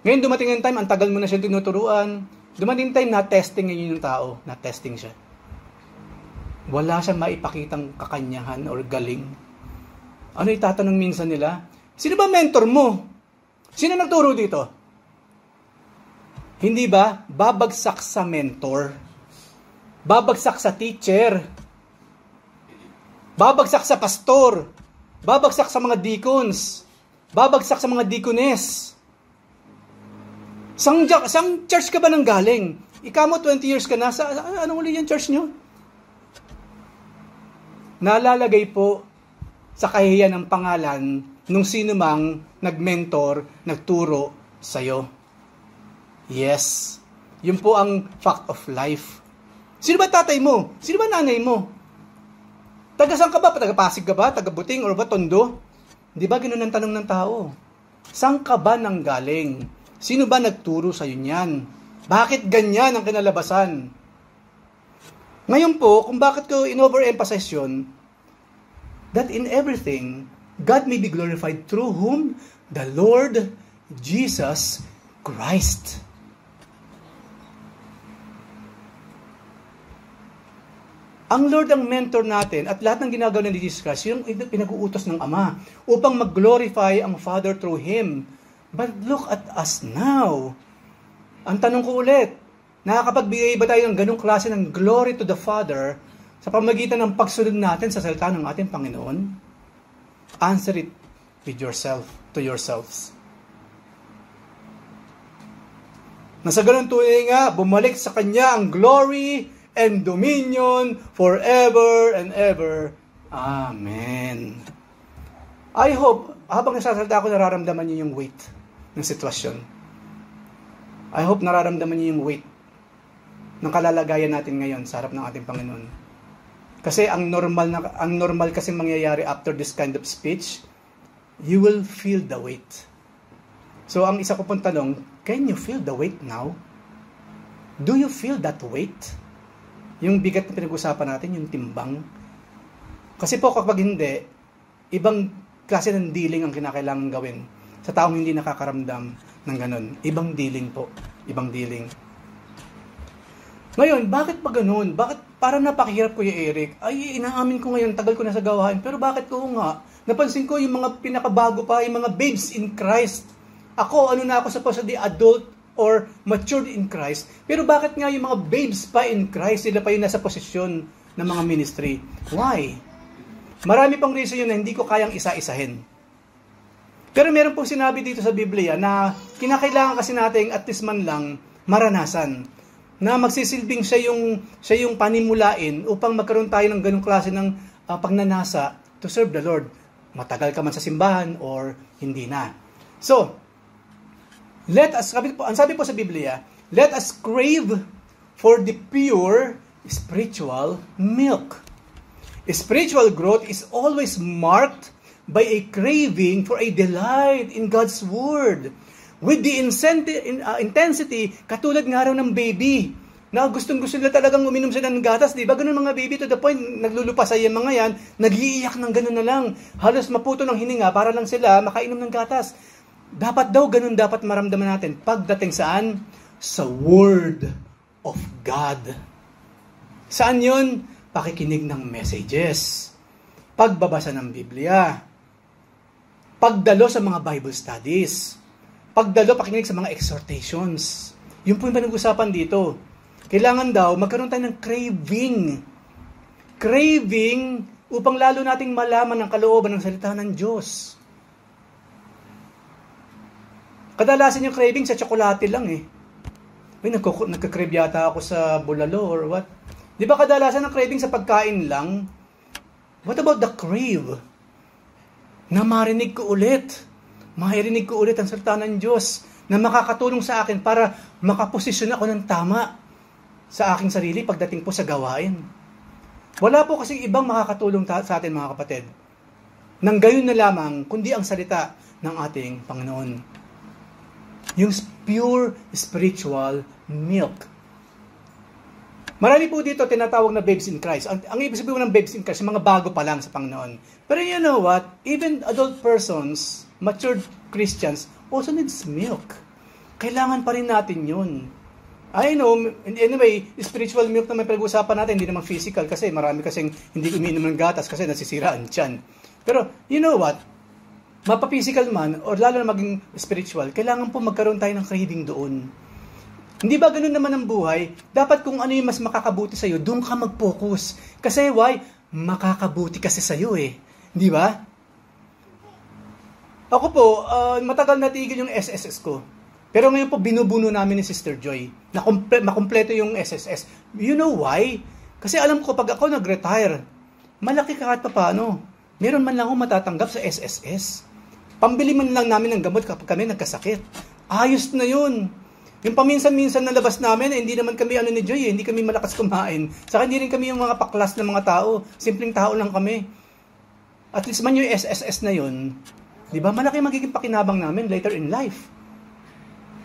Ngayon dumating yung time, ang tagal mo na siya tinuturuan, dumating time na testing ngayon yung tao, na testing siya. Wala siyang maipakitang kakanyahan or galing. Ano itatanong minsan nila? Sino ba mentor mo? Sino nagturo dito? Hindi ba? Babagsak sa mentor. Babagsak sa teacher. Babagsak sa pastor. Babagsak sa mga deacons. Babagsak sa mga deaconess. Sang church ka ba nang galing? Ikaw mo 20 years ka na, anong uli yung church nyo? Nalalagay po sa kahihiyan ng pangalan nung sino mang nag-mentor, nagturo sa'yo. Yes. Yun po ang fact of life. Sino ba tatay mo? Sino ba nanay mo? Taga-saan ka ba? Taga-Pasig ka ba? Taga-Buting or ba Tondo? Di ba ganun ang tanong ng tao? Saan ka ba nang galing? Sino ba nagturo sa'yo niyan? Bakit ganyan ang kinalabasan? Ngayon po, kung bakit ko in-overemphasize yun, that in everything, God may be glorified through whom? The Lord Jesus Christ. Ang Lord ang mentor natin at lahat ng ginagawa ni Jesus Christ, yung pinag-uutos ng Ama upang mag-glorify ang Father through Him. But look at us now. Ang tanong ko ulit, nakakapagbigay ba tayo ng ganong klase ng glory to the Father sa pamagitan ng pagsunod natin sa salita ng ating Panginoon? Answer it with yourself, to yourselves. Nasa ganun tunay nga, bumalik sa Kanya ang glory and dominion forever and ever. Amen. I hope, habang nasasalita ako, nararamdaman niyo yung weight ng sitwasyon. I hope nararamdaman niyo yung weight ng kalalagayan natin ngayon sa harap ng ating Panginoon. Kasi ang normal kasi mangyayari after this kind of speech, you will feel the weight. So ang isa ko pong tanong, can you feel the weight now? Do you feel that weight? Yung bigat na pinag-usapan natin, yung timbang. Kasi po kapag hindi, ibang klase ng dealing ang kinakailangan gawin sa taong hindi nakakaramdam ng ganun. Ibang dealing po. Ibang dealing. Ngayon, bakit pa ganun? Bakit parang napakahirap, Kuya Eric? Ay, inaamin ko ngayon, tagal ko na sa gawain. Pero bakit ko nga? Napansin ko yung mga pinakabago pa, yung mga babes in Christ. Ako, na ako supposedly adult or matured in Christ. Pero bakit nga yung mga babes pa in Christ, sila pa yung nasa posisyon ng mga ministry? Why? Marami pang reason yun na hindi ko kayang isa-isahin. Pero meron pong sinabi dito sa Biblia na kinakailangan kasi natin at least man lang maranasan. Na magsisilbing siya yung panimulain upang magkaroon tayo ng ganung klase ng pagnanasa to serve the Lord. Matagal ka man sa simbahan or hindi na. So, ang sabi po sa Biblia, let us crave for the pure spiritual milk. Spiritual growth is always marked by a craving for a delight in God's Word. With the intensity, katulad nga raw ng baby, na gustong-gusto nila talagang uminom sila ng gatas, di ba? Ganun mga baby to the point, naglulupasay yung mga yan, nag-iiyak ng ganun na lang. Halos maputo ng hininga para lang sila makainom ng gatas. Dapat daw ganun dapat maramdaman natin. Pagdating saan? Sa Word of God. Saan yun? Pakikinig ng messages. Pagbabasa ng Biblia. Pagdalo sa mga Bible studies. Pagdalo, pakikinig sa mga exhortations. Yun po yung pinag-usapan dito. Kailangan daw magkaroon tayo ng craving. Craving upang lalo nating malaman ang kalooban ng salita ng Diyos. Kadalasan yung craving sa tsokolate lang eh. Ay, nagka-crave yata ako sa bulalo or what? Di ba kadalasan ang craving sa pagkain lang? What about the crave? Na marinig ko ulit ang salita ng Diyos na makakatulong sa akin para makaposisyon ako ng tama sa aking sarili pagdating po sa gawain. Wala po kasi ibang makakatulong sa atin mga kapatid. Nang gayon na lamang, kundi ang salita ng ating Panginoon. Yung pure spiritual milk. Marami po dito tinatawag na babes in Christ. Ang ibig sabihin ng babes in Christ, yung mga bago pa lang sa Panginoon. Pero you know what? Even adult persons, matured Christians, also needs milk. Kailangan pa rin natin yun. I know, anyway, spiritual milk na may pinag-uusapan natin, hindi naman physical kasi marami kasing hindi umiinom ng gatas kasi nasisira ang tiyan. Pero, you know what? Mapa-physical man, o lalo na maging spiritual, kailangan po magkaroon tayo ng craving doon. Hindi ba ganun naman ang buhay? Dapat kung ano yung mas makakabuti sa'yo, doon ka mag-focus. Kasi why? Makakabuti kasi sa'yo eh. Hindi ba? Ako po, matagal natigil yung SSS ko. Pero ngayon po, binubuno namin ni Sister Joy. Makumpleto yung SSS. You know why? Kasi alam ko, pag ako nag-retire, malaki kahit pa paano. Meron man lang ako matatanggap sa SSS. Pambili man lang namin ng gamot kapag kami nagkasakit. Ayos na yun. Yung paminsan-minsan na labas namin, hindi naman kami ni Joy, hindi kami malakas kumain. Saka hindi rin kami yung mga paklas ng mga tao. Simpleng tao lang kami. At least man yung SSS na yun, di ba, malaki magiging pakinabang namin later in life.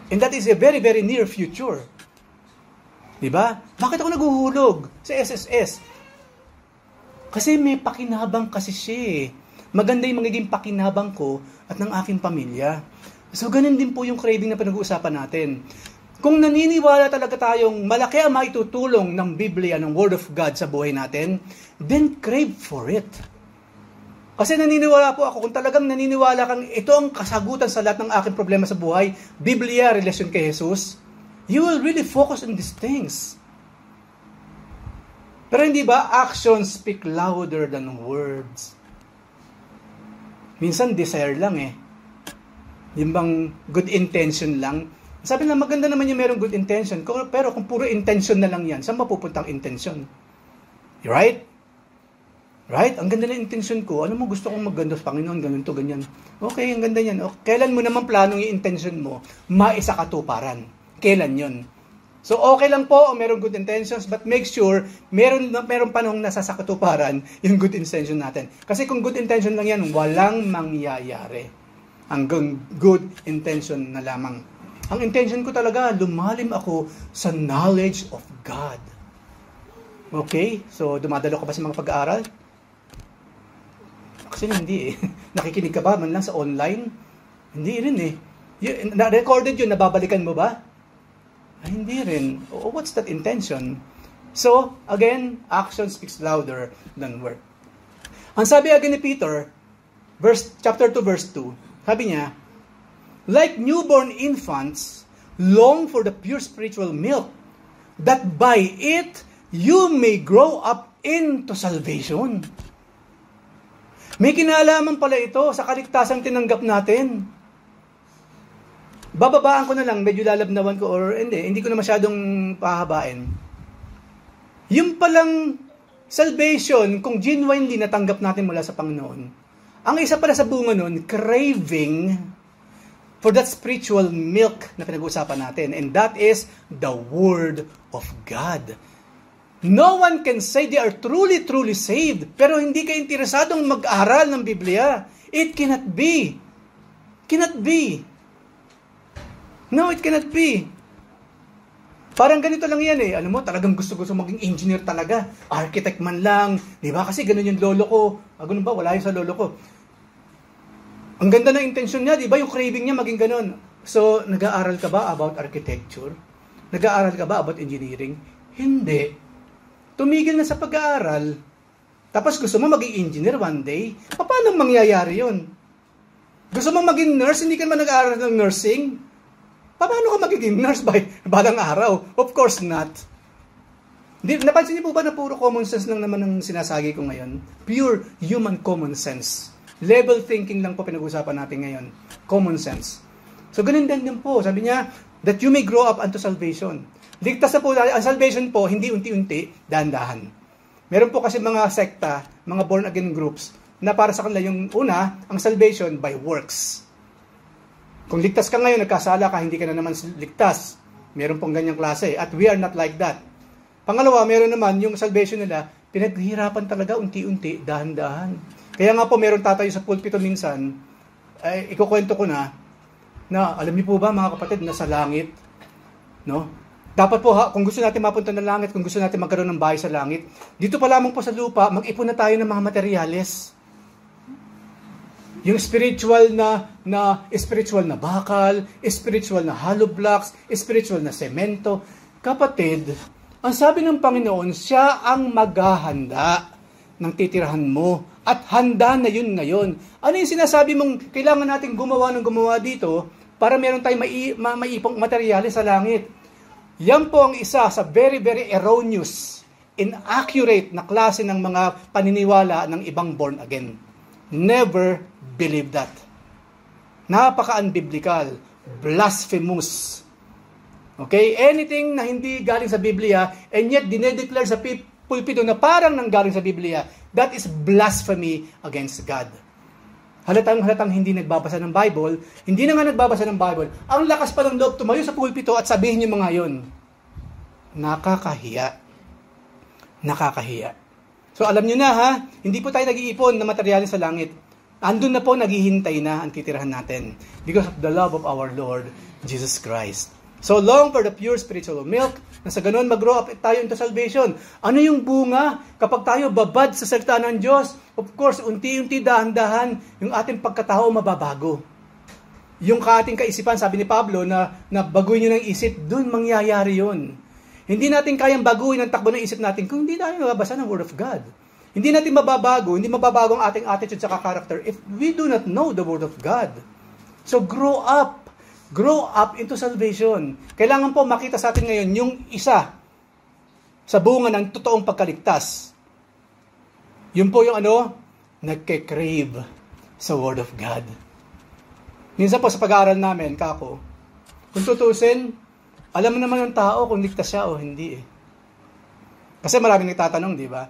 And that is a very, very near future. Di ba? Bakit ako naguhulog sa SSS? Kasi may pakinabang kasi siya eh. Maganda yung magiging pakinabang ko at ng aking pamilya. So, ganun din po yung craving na pinag-uusapan natin. Kung naniniwala talaga tayong malaki ang maitutulong ng Biblia, ng Word of God sa buhay natin, then crave for it. Kasi naniniwala po ako, kung talagang naniniwala kang ito ang kasagutan sa lahat ng aking problema sa buhay, Biblia, relasyon kay Jesus, you will really focus on these things. Pero hindi ba, actions speak louder than words. Minsan desire lang eh. Yung bang good intention lang. Sabi na maganda naman yung merong good intention, pero kung puro intention na lang yan, saan mapupunta ang intention? Right? Right? Ang ganda ng intention ko. Ano mo, gusto kong magganda sa Panginoon, ganito, ganyan. Okay, ang ganda yan. Okay. Kailan mo naman planong yung intention mo, maisakatuparan? Kailan yun? So okay lang po, merong good intentions, but make sure meron panahong nasa sa katuparan yung good intention natin. Kasi kung good intention lang yan, walang mangyayari. Hanggang good intention na lamang. Ang intention ko talaga, lumalim ako sa knowledge of God. Okay? So dumadalo ka ba sa mga pag-aaral? Kasi hindi eh. Nakikinig ka ba man lang sa online? Hindi rin eh. Na-recorded yun, nababalikan mo ba? Ay, hindi rin. What's that intention? So, again, action speaks louder than word. Ang sabi again ni Peter, chapter 2, verse 2, sabi niya, like newborn infants, long for the pure spiritual milk, that by it you may grow up into salvation. May kinalaman pala ito sa kaligtasang tinanggap natin. Bababaan ko na lang, medyo lalabnawan ko, or hindi ko na masyadong pahabain. Yung palang salvation, kung genuinely natanggap natin mula sa Panginoon, ang isa pala sa bunga nun, craving for that spiritual milk na pinag-uusapan natin. And that is the Word of God. No one can say they are truly, truly saved, pero hindi ka interesadong mag-aral ng Biblia. It cannot be. Cannot be. No, it cannot be. Parang ganito lang yan eh. Alam mo, talagang gusto maging engineer talaga. Architect man lang. Di ba? Kasi ganun yung lolo ko. Ganun ba? Wala yun sa lolo ko. Ang ganda ng intention niya, di ba? Yung craving niya maging ganun. So, nag-aaral ka ba about architecture? Nag-aaral ka ba about engineering? Hindi. Tumigil na sa pag-aaral. Tapos gusto mo maging engineer one day? Paano mangyayari yun? Gusto mo maging nurse? Hindi ka naman nag-aaral ng nursing? Paano ka magiging nurse balang araw? Of course not. Napansin niyo po ba na puro common sense lang naman ang sinasagi ko ngayon? Pure human common sense. Level thinking lang po pinag-usapan natin ngayon. Common sense. So ganun din po. Sabi niya, that you may grow up unto salvation. Ligtas na po, ang salvation po, hindi unti-unti, dahan-dahan. Meron po kasi mga sekta, mga born-again groups, na para sa kanila yung una, ang salvation by works. Kung ligtas ka ngayon, nagkasala ka, hindi ka na naman ligtas. Meron pong ganyang klase. At we are not like that. Pangalawa, meron naman yung salvation nila, pinaghihirapan talaga unti-unti, dahan-dahan. Kaya nga po, meron tatayo sa pulpito minsan, ikukwento ko na, alam niyo po ba mga kapatid, nasa langit, no? Dapat po, kung gusto natin mapunta ng langit, kung gusto natin magkaroon ng bahay sa langit, dito pa lamang po sa lupa, mag-ipon na tayo ng mga materyales. Yung spiritual na bakal, spiritual na hollow blocks, spiritual na semento. Kapatid, ang sabi ng Panginoon, siya ang maghahanda ng titirahan mo. At handa na yun ngayon. Ano yung sinasabi mong kailangan natin gumawa dito para meron tayong maipong materyales sa langit? Yan po ang isa sa very, very erroneous, inaccurate na klase ng mga paniniwala ng ibang born again. Never believe that. Napaka-unbiblical, blasphemous. Okay? Anything na hindi galing sa Biblia and yet dinedeclare sa pulpito na parang nanggaling sa Biblia, that is blasphemy against God. Halatang hindi nagbabasa ng Bible, hindi na nga nagbabasa ng Bible, ang lakas pa ng loob tumayo sa pulpito at sabihin yung mga yon. Nakakahiya. Nakakahiya. So alam nyo na ha, hindi po tayo nag-iipon na materyales sa langit. Andun na po, naghihintay na ang titirahan natin because of the love of our Lord Jesus Christ. So long for the pure spiritual milk, na sa ganun mag-grow up tayo into salvation. Ano yung bunga kapag tayo babad sa salita ng Diyos? Of course, unti-unti, dahan-dahan, yung ating pagkatao mababago. Yung ating kaisipan, sabi ni Pablo, na baguhin nyo ng isip, dun mangyayari yun. Hindi natin kayang baguhin ang takbo ng isip natin kung hindi tayo mababasa ng Word of God. Hindi natin mababago ang ating attitude sa character if we do not know the Word of God. So grow up into salvation. Kailangan po makita sa atin ngayon yung isa sa bunga ng totoong pagkaligtas. Yun po yung nagke-crave sa Word of God. Minsan po sa pag-aaral namin, kako, kung tutusin, alam mo naman ng tao kung ligtas siya o hindi eh. Kasi maraming nagtatanong, di ba?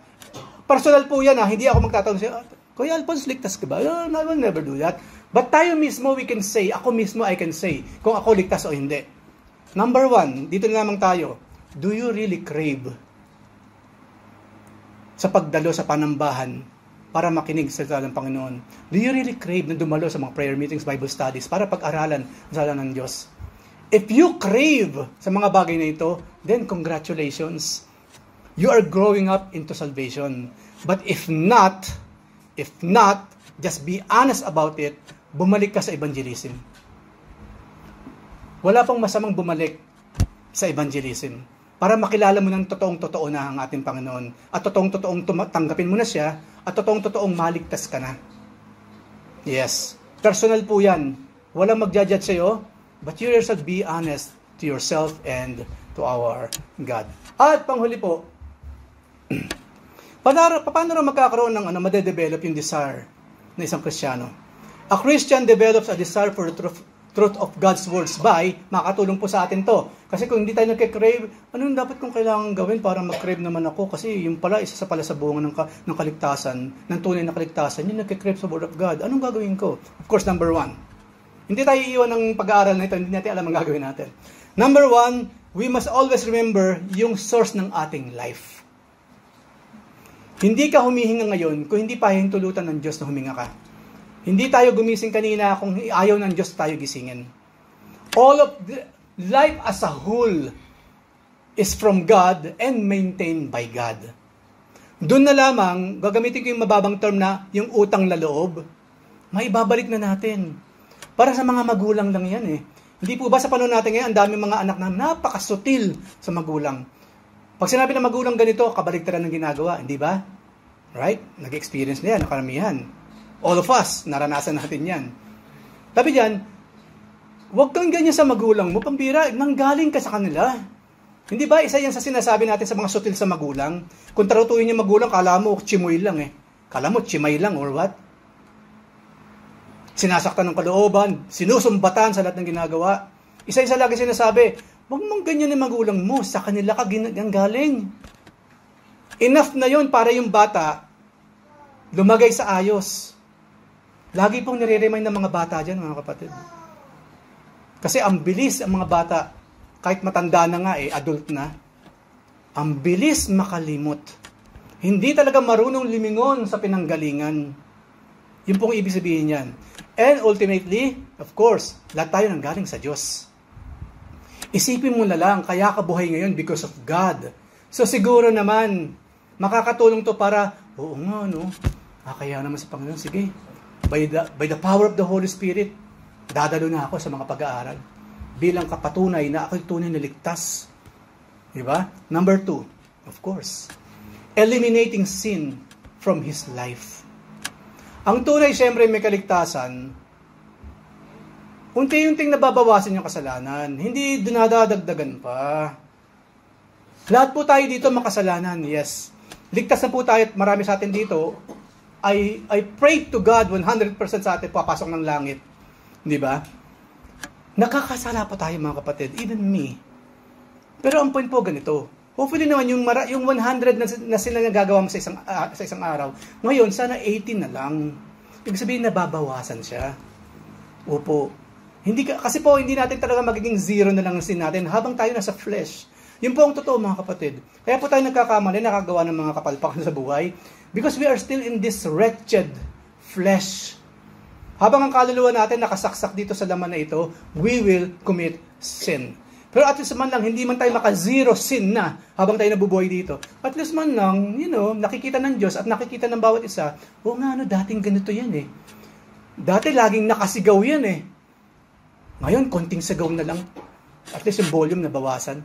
Personal po yan hindi ako magtatanong siya, Kuya Alphonse, ligtas ka ba? No, I will never do that. But tayo mismo, we can say, ako mismo, I can say, kung ako ligtas o hindi. Number 1, dito na lamang tayo. Do you really crave sa pagdalo sa panambahan para makinig sa salita ng Panginoon? Do you really crave na dumalo sa mga prayer meetings, Bible studies, para pag-aralan ang salita ng Diyos? If you crave sa mga bagay na ito, then congratulations. You are growing up into salvation. But if not, just be honest about it, bumalik ka sa evangelism. Wala pong masamang bumalik sa evangelism para makilala mo ng totoong-totoo na ang ating Panginoon. At totoong-totoong tanggapin mo na siya, at totoong-totoong maligtas ka na. Yes, personal po yan. Walang magja-judge sa'yo, but you yourself be honest to yourself and to our God. At panghuli po, paano rin magkakaroon ng madedevelop yung desire ng isang Kristiyano? A Christian develops a desire for the truth of God's words by, makakatulong po sa atin to. Kasi kung hindi tayo nagkikrave, ano yung dapat kong kailangan gawin para mag-crave naman ako? Kasi yung pala, isa sa pala sa bunga ng kaligtasan, ng tunay na kaligtasan, yung nagkikrave sa Word of God. Anong gagawin ko? Of course, number 1. Hindi tayo iiwan ng pag-aaral na ito, hindi natin alam ang gagawin natin. Number 1, we must always remember yung source ng ating life. Hindi ka humihinga ngayon kung hindi pa hintulutan ng Diyos na huminga ka. Hindi tayo gumising kanina kung ayaw ng Diyos tayo gisingin. All of the life as a whole is from God and maintained by God. Doon na lamang, gagamitin ko yung mababang term na yung utang na loob, maibabalik na natin. Para sa mga magulang lang yan eh. Hindi po ba sa panahon natin ngayon, ang daming mga anak na napakasutil sa magulang. Pag sinabi ng magulang ganito, kabaligtaran ng ginagawa, hindi ba? Right? Nag-experience na yan, ang karamihan. All of us, naranasan natin yan. Sabi diyan, huwag kang ganyan sa magulang mo, pambira, nanggaling ka sa kanila. Hindi ba isa yan sa sinasabi natin sa mga sutil sa magulang? Kung tarutuin yung magulang, kala mo chimoy lang eh. Kala mo chimay lang or what? Sinasaktan ng kalooban, sinusumbatan sa lahat ng ginagawa. Isa-isa lagi sinasabi, huwag mong ganyan yung magulang mo, sa kanila ka galing. Enough na yon para yung bata lumagay sa ayos. Lagi pong nire-remind ng mga bata dyan, mga kapatid. Kasi ang bilis ang mga bata, kahit matanda na nga adult na, ang bilis makalimot. Hindi talaga marunong limingon sa pinanggalingan. Yun pong ibig sabihin yan. And ultimately, of course, lahat tayo nanggaling sa Diyos. Isipin mo na lang, kaya ka buhay ngayon because of God. So siguro naman, makakatulong to para, oo nga, no? Kaya naman sa Panginoon, sige. By the power of the Holy Spirit, dadalo na ako sa mga pag-aaral. Bilang kapatunay na ako'y tunay na ligtas. Diba? Number 2, of course, eliminating sin from his life. Ang tunay, siyempre, may kaligtasan, unti-unting nababawasan yung kasalanan. Hindi dinadadagdagan pa. Lahat po tayo dito makasalanan, yes. Ligtas na po tayo at marami sa atin dito. I pray to God 100% sa atin papasok ng langit. Di ba? Nakakasala pa tayo mga kapatid, even me. Pero ang point po ganito. Hopefully naman yung 100 na sila nagagawa mo sa isang araw, ngayon sana 80 na lang. Ibig sabihin nababawasan siya. Opo. Kasi po hindi natin talaga magiging zero na lang ang sin natin habang tayo nasa flesh. Yun po ang totoo mga kapatid. Kaya po tayo nagkakamali, nakagawa ng mga kapalpakan sa buhay. Because we are still in this wretched flesh. Habang ang kaluluwa natin nakasaksak dito sa laman na ito, we will commit sin. Pero at least man lang, hindi man tayo maka-zero sin na habang tayo nabubuhay dito. At least man lang, nakikita ng Diyos at nakikita ng bawat isa, dating ganito yan eh. Dati laging nakasigaw yan eh. Ngayon, konting sigaw na lang. At least yung volume nabawasan.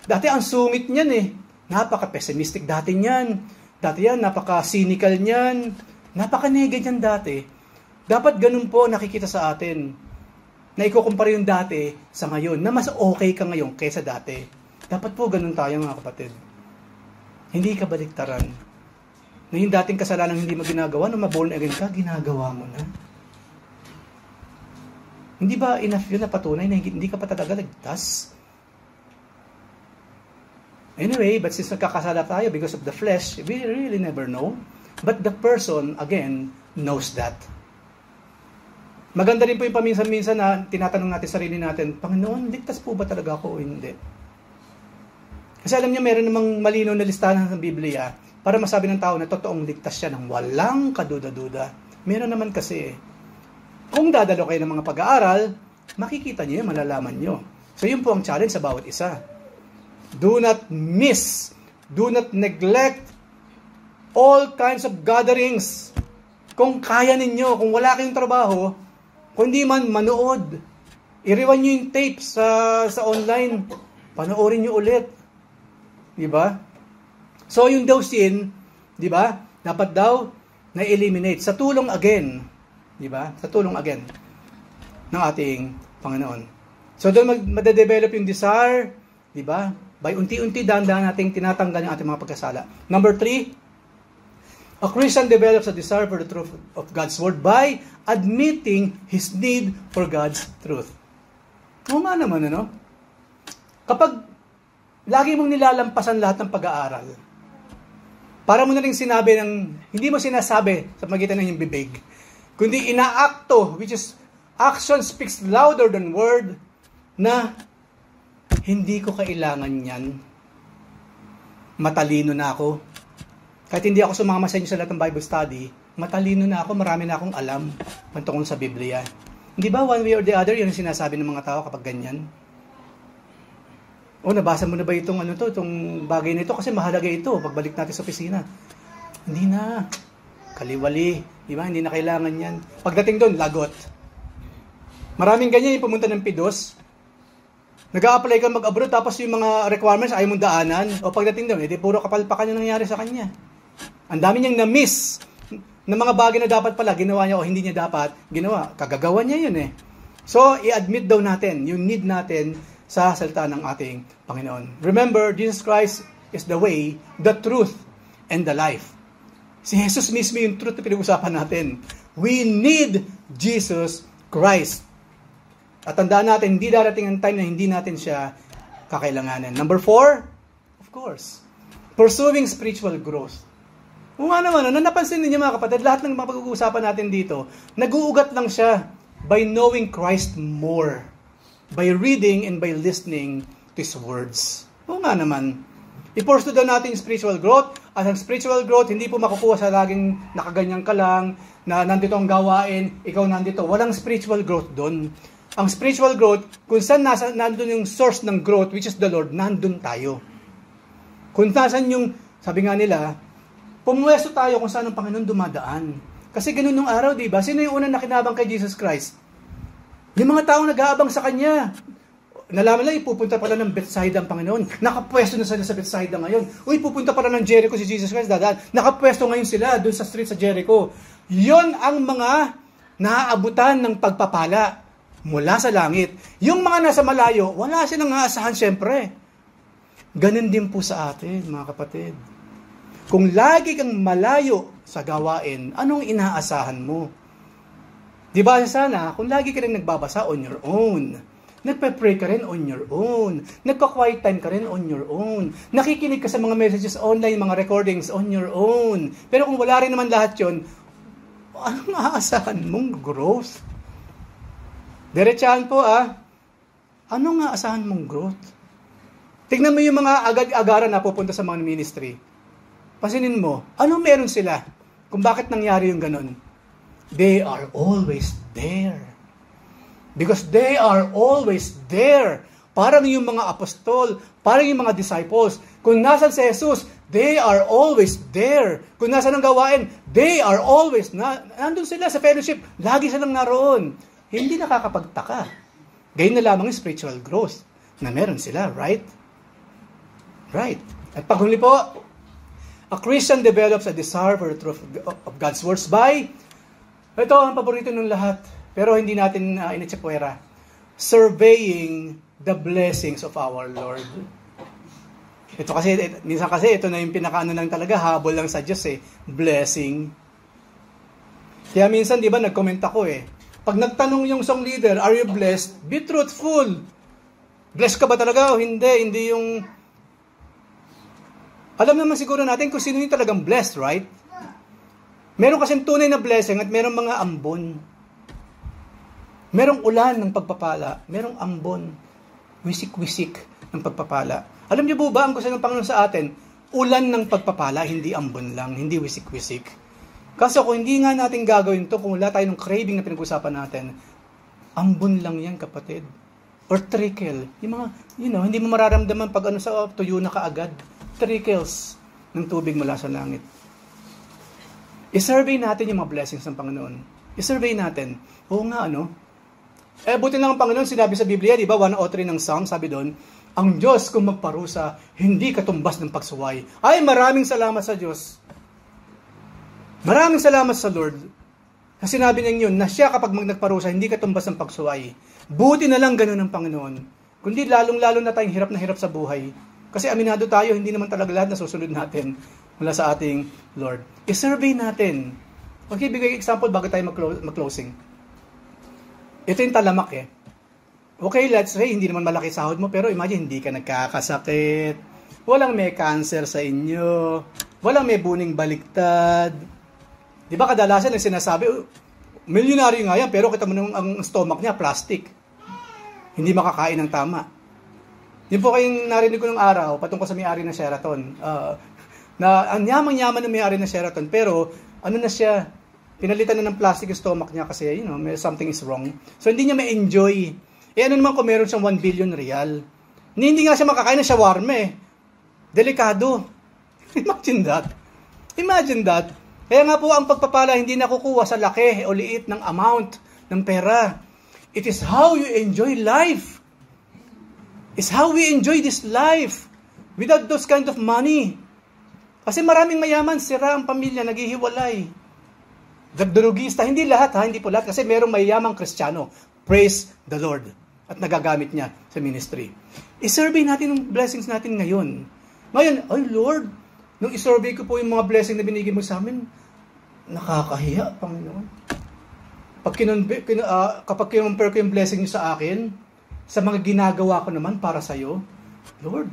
Dati ang sungit niyan eh. Napaka-pessimistic dati niyan. Dati yan, napaka-cynical niyan. Napaka-nega niyan dati. Dapat ganun po nakikita sa atin. Na ikukumpara yung dati sa ngayon. Na mas okay ka ngayon kaysa dati. Dapat po ganun tayo mga kapatid. Hindi ka baliktaran. Na yung dating kasalanan hindi mo ginagawa, nung ma-born again ka, ginagawa mo na. Hindi ba enough yun na patunay na hindi ka pa talaga ligtas? Anyway, but since nagkakasala tayo because of the flesh, we really never know. But the person, again, knows that. Maganda rin po yung paminsan-minsan na tinatanong natin sarili natin, Panginoon, ligtas po ba talaga ako o hindi? Kasi alam niyo, meron namang malinaw na listahan ng Biblia para masabi ng tao na totoong ligtas siya ng walang kaduda-duda. Meron naman kasi, kung dadalo kayo ng mga pag-aaral, makikita niyo, malalaman niyo. So yun po ang challenge sa bawat isa. Do not miss, do not neglect all kinds of gatherings. Kung kaya ninyo, kung wala kayong trabaho, kung hindi man manood, i-rewind nyo yung tape sa online, panoorin nyo ulit. Diba? So yung daw sin, diba? Dapat daw na-eliminate sa tulong again. Diba? Sa tulong again ng ating Panginoon. So doon madedevelop yung desire, diba? By unti-unti, dahan-dahan nating tinatanggal yung ating mga pagkasala. Number 3, a Christian develops a desire for the truth of God's Word by admitting his need for God's truth. Oo nga naman, ano? Kapag lagi mong nilalampasan lahat ng pag-aaral, para mo na rin sinabi ng, hindi mo sinasabi sa magitan ng iyong bibig, kundi inaakto, which is, action speaks louder than word, na hindi ko kailangan yan. Matalino na ako. Kahit hindi ako sumama sa inyo sa lahat ng Bible study, matalino na ako, marami na akong alam tungkol sa Biblia. Hindi ba one way or the other, yun ang sinasabi ng mga tao kapag ganyan? O, nabasa mo na ba itong bagay na ito? Kasi mahalaga ito, pagbalik natin sa opisina. Hindi na. Kaliwali. Di ba? Hindi na kailangan yan. Pagdating doon, lagot. Maraming ganyan yung pumunta ng PIDOS. Nag-a-apply ka mag-abroad, tapos yung mga requirements ayaw mong daanan. O pagdating doon, edi puro kapalpakan yung nangyari sa kanya. Ang dami niyang na-miss ng mga bagay na dapat pala ginawa niya o hindi niya dapat ginawa. Kagagawa niya yun eh. So, i-admit daw natin yung need natin sa salita ng ating Panginoon. Remember, Jesus Christ is the way, the truth, and the life. Si Jesus mismo yung truth na pinag-usapan natin. We need Jesus Christ. At tandaan natin, hindi darating ang time na hindi natin siya kakailanganin. Number 4, of course, pursuing spiritual growth. Kung nga naman, napansin ninyo mga kapatid, lahat ng mga pag-uusapan natin dito, nag-uugat lang siya by knowing Christ more, by reading and by listening to His words. Kung nga naman, i-pursue daw natin yung spiritual growth, at ang spiritual growth, hindi po makukuha sa laging nakaganyan ka lang, na nandito ang gawain, ikaw nandito. Walang spiritual growth doon. Ang spiritual growth, kung saan nandun yung source ng growth, which is the Lord, nandun tayo. Kung nasan yung, sabi nga nila, pumwesto tayo kung saan ang Panginoon dumadaan. Kasi ganun nung araw, di ba? Sino yung unang nakinabang kay Jesus Christ? Yung mga taong nag-aabang sa Kanya. Nalaman lang, ipupunta pala ng Bethsaida ang Panginoon. Nakapwesto na sila sa Bethsaida ngayon. Uy, pupunta pala ng Jericho si Jesus Christ, dadaan. Nakapwesto ngayon sila doon sa street sa Jericho. Yon ang mga naaabutan ng pagpapala mula sa langit. Yung mga nasa malayo, wala silang aasahan syempre. Ganun din po sa atin, mga kapatid. Kung lagi kang malayo sa gawain, anong inaasahan mo? Di ba sana, kung lagi ka rin nagbabasa on your own, nagpe-pray ka rin on your own, nagka-quiet time ka rin on your own, nakikinig ka sa mga messages online, mga recordings on your own. Pero kung wala rin naman lahat yun, anong aasahan mong growth? Diretsahan po ano nga asahan mong growth? Tignan mo yung mga agad-agaran na pupunta sa mga ministry. Pasinin mo, ano meron sila? Kung bakit nangyari yung ganun? They are always there. Because they are always there. Parang yung mga apostol, parang yung mga disciples. Kung nasan si Jesus, they are always there. Kung nasan ang gawain, they are always nandun sila sa fellowship. Lagi silang naroon. Hindi nakakapagtaka. Gayun na lamang yung spiritual growth na meron sila, right? Right. At paghuli po, a Christian develops a desire for the truth of God's words by, ito ang paborito ng lahat, pero hindi natin initsipwera, surveying the blessings of our Lord. Ito kasi, minsan kasi, ito na yung pinakaano lang talaga, habol lang sa Diyos blessing. Kaya minsan, di ba, nag-comment ako pag nagtanong yung song leader, are you blessed? Be truthful. Blessed ka ba talaga o hindi? Hindi yung... Alam naman siguro natin kung sino yung talagang blessed, right? Meron kasing tunay na blessing at meron mga ambon. Merong ulan ng pagpapala, merong ambon, wisik-wisik ng pagpapala. Alam niyo po ba, ang gusto ng Panginoon sa atin, ulan ng pagpapala, hindi ambon lang, hindi wisik-wisik. Kasi kung hindi nga natin gagawin to, kung wala tayo ng craving na pinag-usapan natin, ambon lang yan, kapatid. Or trickle. Yung mga, hindi mo mararamdaman pag sa tuyo na kaagad. Trickles ng tubig mula sa langit. I-survey natin yung mga blessings ng Panginoon. I-survey natin. Oo nga, buti lang ang Panginoon, sinabi sa Biblia, di ba, 103 ng Psalm, sabi doon, ang Diyos kung magparusa, hindi katumbas ng pagsuway. Ay, maraming salamat sa Diyos. Maraming salamat sa Lord. Kasi sinabi niya yun, na siya kapag nagparusa, hindi katumbas ng pagsuway. Buti na lang ganun ang Panginoon. Kundi lalong-lalo na tayong hirap na hirap sa buhay. Kasi aminado tayo, hindi naman talaga lahat na susunod natin mula sa ating Lord. I-survey natin. Okay, bigay example bago tayo mag-closing. Ito yung talamak Okay, let's say, hindi naman malaki sahod mo, pero imagine, hindi ka nagkakasakit, walang may cancer sa inyo, walang may buning baliktad. Di ba kadalasan ang sinasabi, milyonaryo nga yan, pero kita mo nung ang stomach niya, plastic. Hindi makakain ng tama. Yun po kayong narinig ko ng araw, patungkol sa may-ari ng Sheraton. Na ang yaman-yaman ng may-ari ng Sheraton, pero ano na siya, pinalitan na ng plastic yung stomach niya kasi, something is wrong. So, hindi niya ma-enjoy. Ano naman kung meron siyang 1 billion real? Hindi nga siya makakain ng shawarma Delikado. Imagine that. Imagine that. Kaya nga po ang pagpapala hindi nakukuha sa laki o liit ng amount ng pera. It is how you enjoy life. It's how we enjoy this life without those kind of money. Kasi maraming mayaman, sira ang pamilya, naghihiwalay. Drugista, hindi lahat hindi po lahat, kasi merong mayamang Kristiyano. Praise the Lord. At nagagamit niya sa ministry. I-survey natin yung blessings natin ngayon. Ngayon, ay Lord, nung i-survey ko po yung mga blessing na binigay mo sa amin, nakakahiya, Panginoon. Kapag kinumpare ko yung blessing niyo sa akin, sa mga ginagawa ko naman para sa iyo, Lord,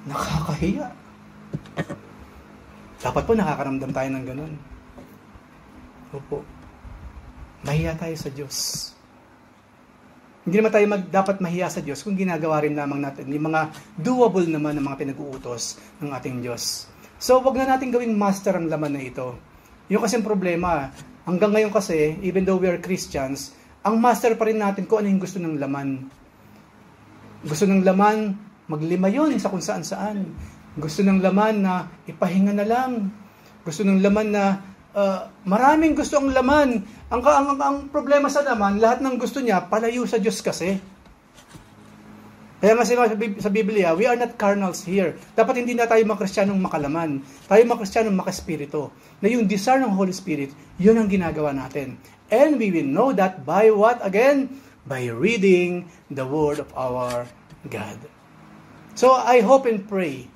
nakakahiya. Dapat po nakakaramdam tayo ng ganun. Opo. Mahiya tayo sa Diyos. Hindi naman tayo dapat mahiya sa Diyos kung ginagawa rin lamang natin yung mga doable naman ng mga pinag-uutos ng ating Diyos. So, wag na natin gawing master ang laman na ito. Yung kasing problema, hanggang ngayon kasi, even though we are Christians, ang master pa rin natin kung ano yung gusto ng laman. Gusto ng laman, maglima yun sa kung saan-saan. Gusto ng laman na ipahinga na lang. Gusto ng laman na maraming gusto ang laman. Ang problema sa laman, lahat ng gusto niya, palayo sa Diyos kasi. Kaya nga sa Biblia, we are not carnals here. Dapat hindi na tayo mga Kristiyanong makalaman. Tayo mga Kristiyanong makaspirito. Na yung desire ng Holy Spirit, yun ang ginagawa natin. And we will know that by what again? By reading the Word of our God. So I hope and pray,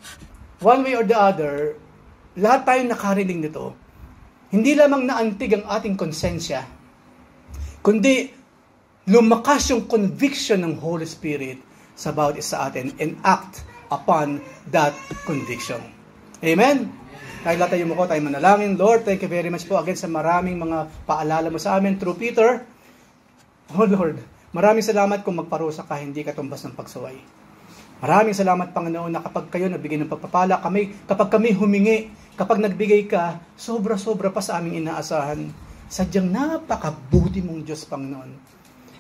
one way or the other, lahat tayo nakarinig nito. Hindi lamang naantig ang ating konsensya, kundi lumakas yung conviction ng Holy Spirit sa bawat isa atin and act upon that conviction. Amen? Tayo lahat tayo mo ko, tayo manalangin. Lord, thank you very much po again sa maraming mga paalala mo sa amin through Peter. Oh Lord, maraming salamat kung magparusa ka, hindi ka tumbas ng pagsuway. Maraming salamat, Panginoon, na kapag kayo nagbigay ng pagpapala, kapag kami humingi, kapag nagbigay ka, sobra-sobra pa sa aming inaasahan. Sadyang napakabuti mong Diyos, Panginoon.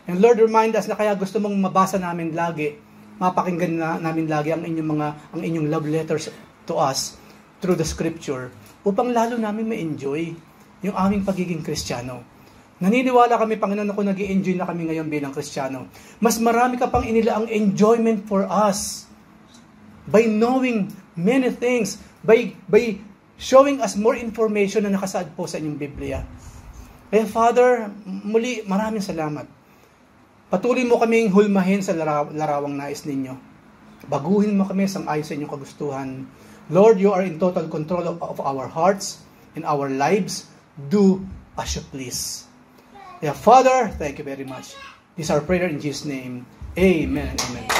And Lord, remind us na kaya gusto mong mabasa namin lagi, mapakinggan namin lagi ang inyong love letters to us through the Scripture, upang lalo namin ma-enjoy yung aming pagiging Kristiyano. Naniniwala kami, Panginoon, na kung nag-i-enjoy na kami ngayon bilang Kristiyano, mas marami ka pang inilaang enjoyment for us by knowing many things, by showing us more information na nakasaad po sa inyong Biblia. Kaya Father, muli, maraming salamat. Patuloy mo kaming hulmahin sa larawang nais ninyo. Baguhin mo kami sang-ayon sa inyong kagustuhan. Lord, you are in total control of our hearts and our lives. Do as you please. Yeah, Father, thank you very much. This is our prayer in Jesus' name. Amen and amen.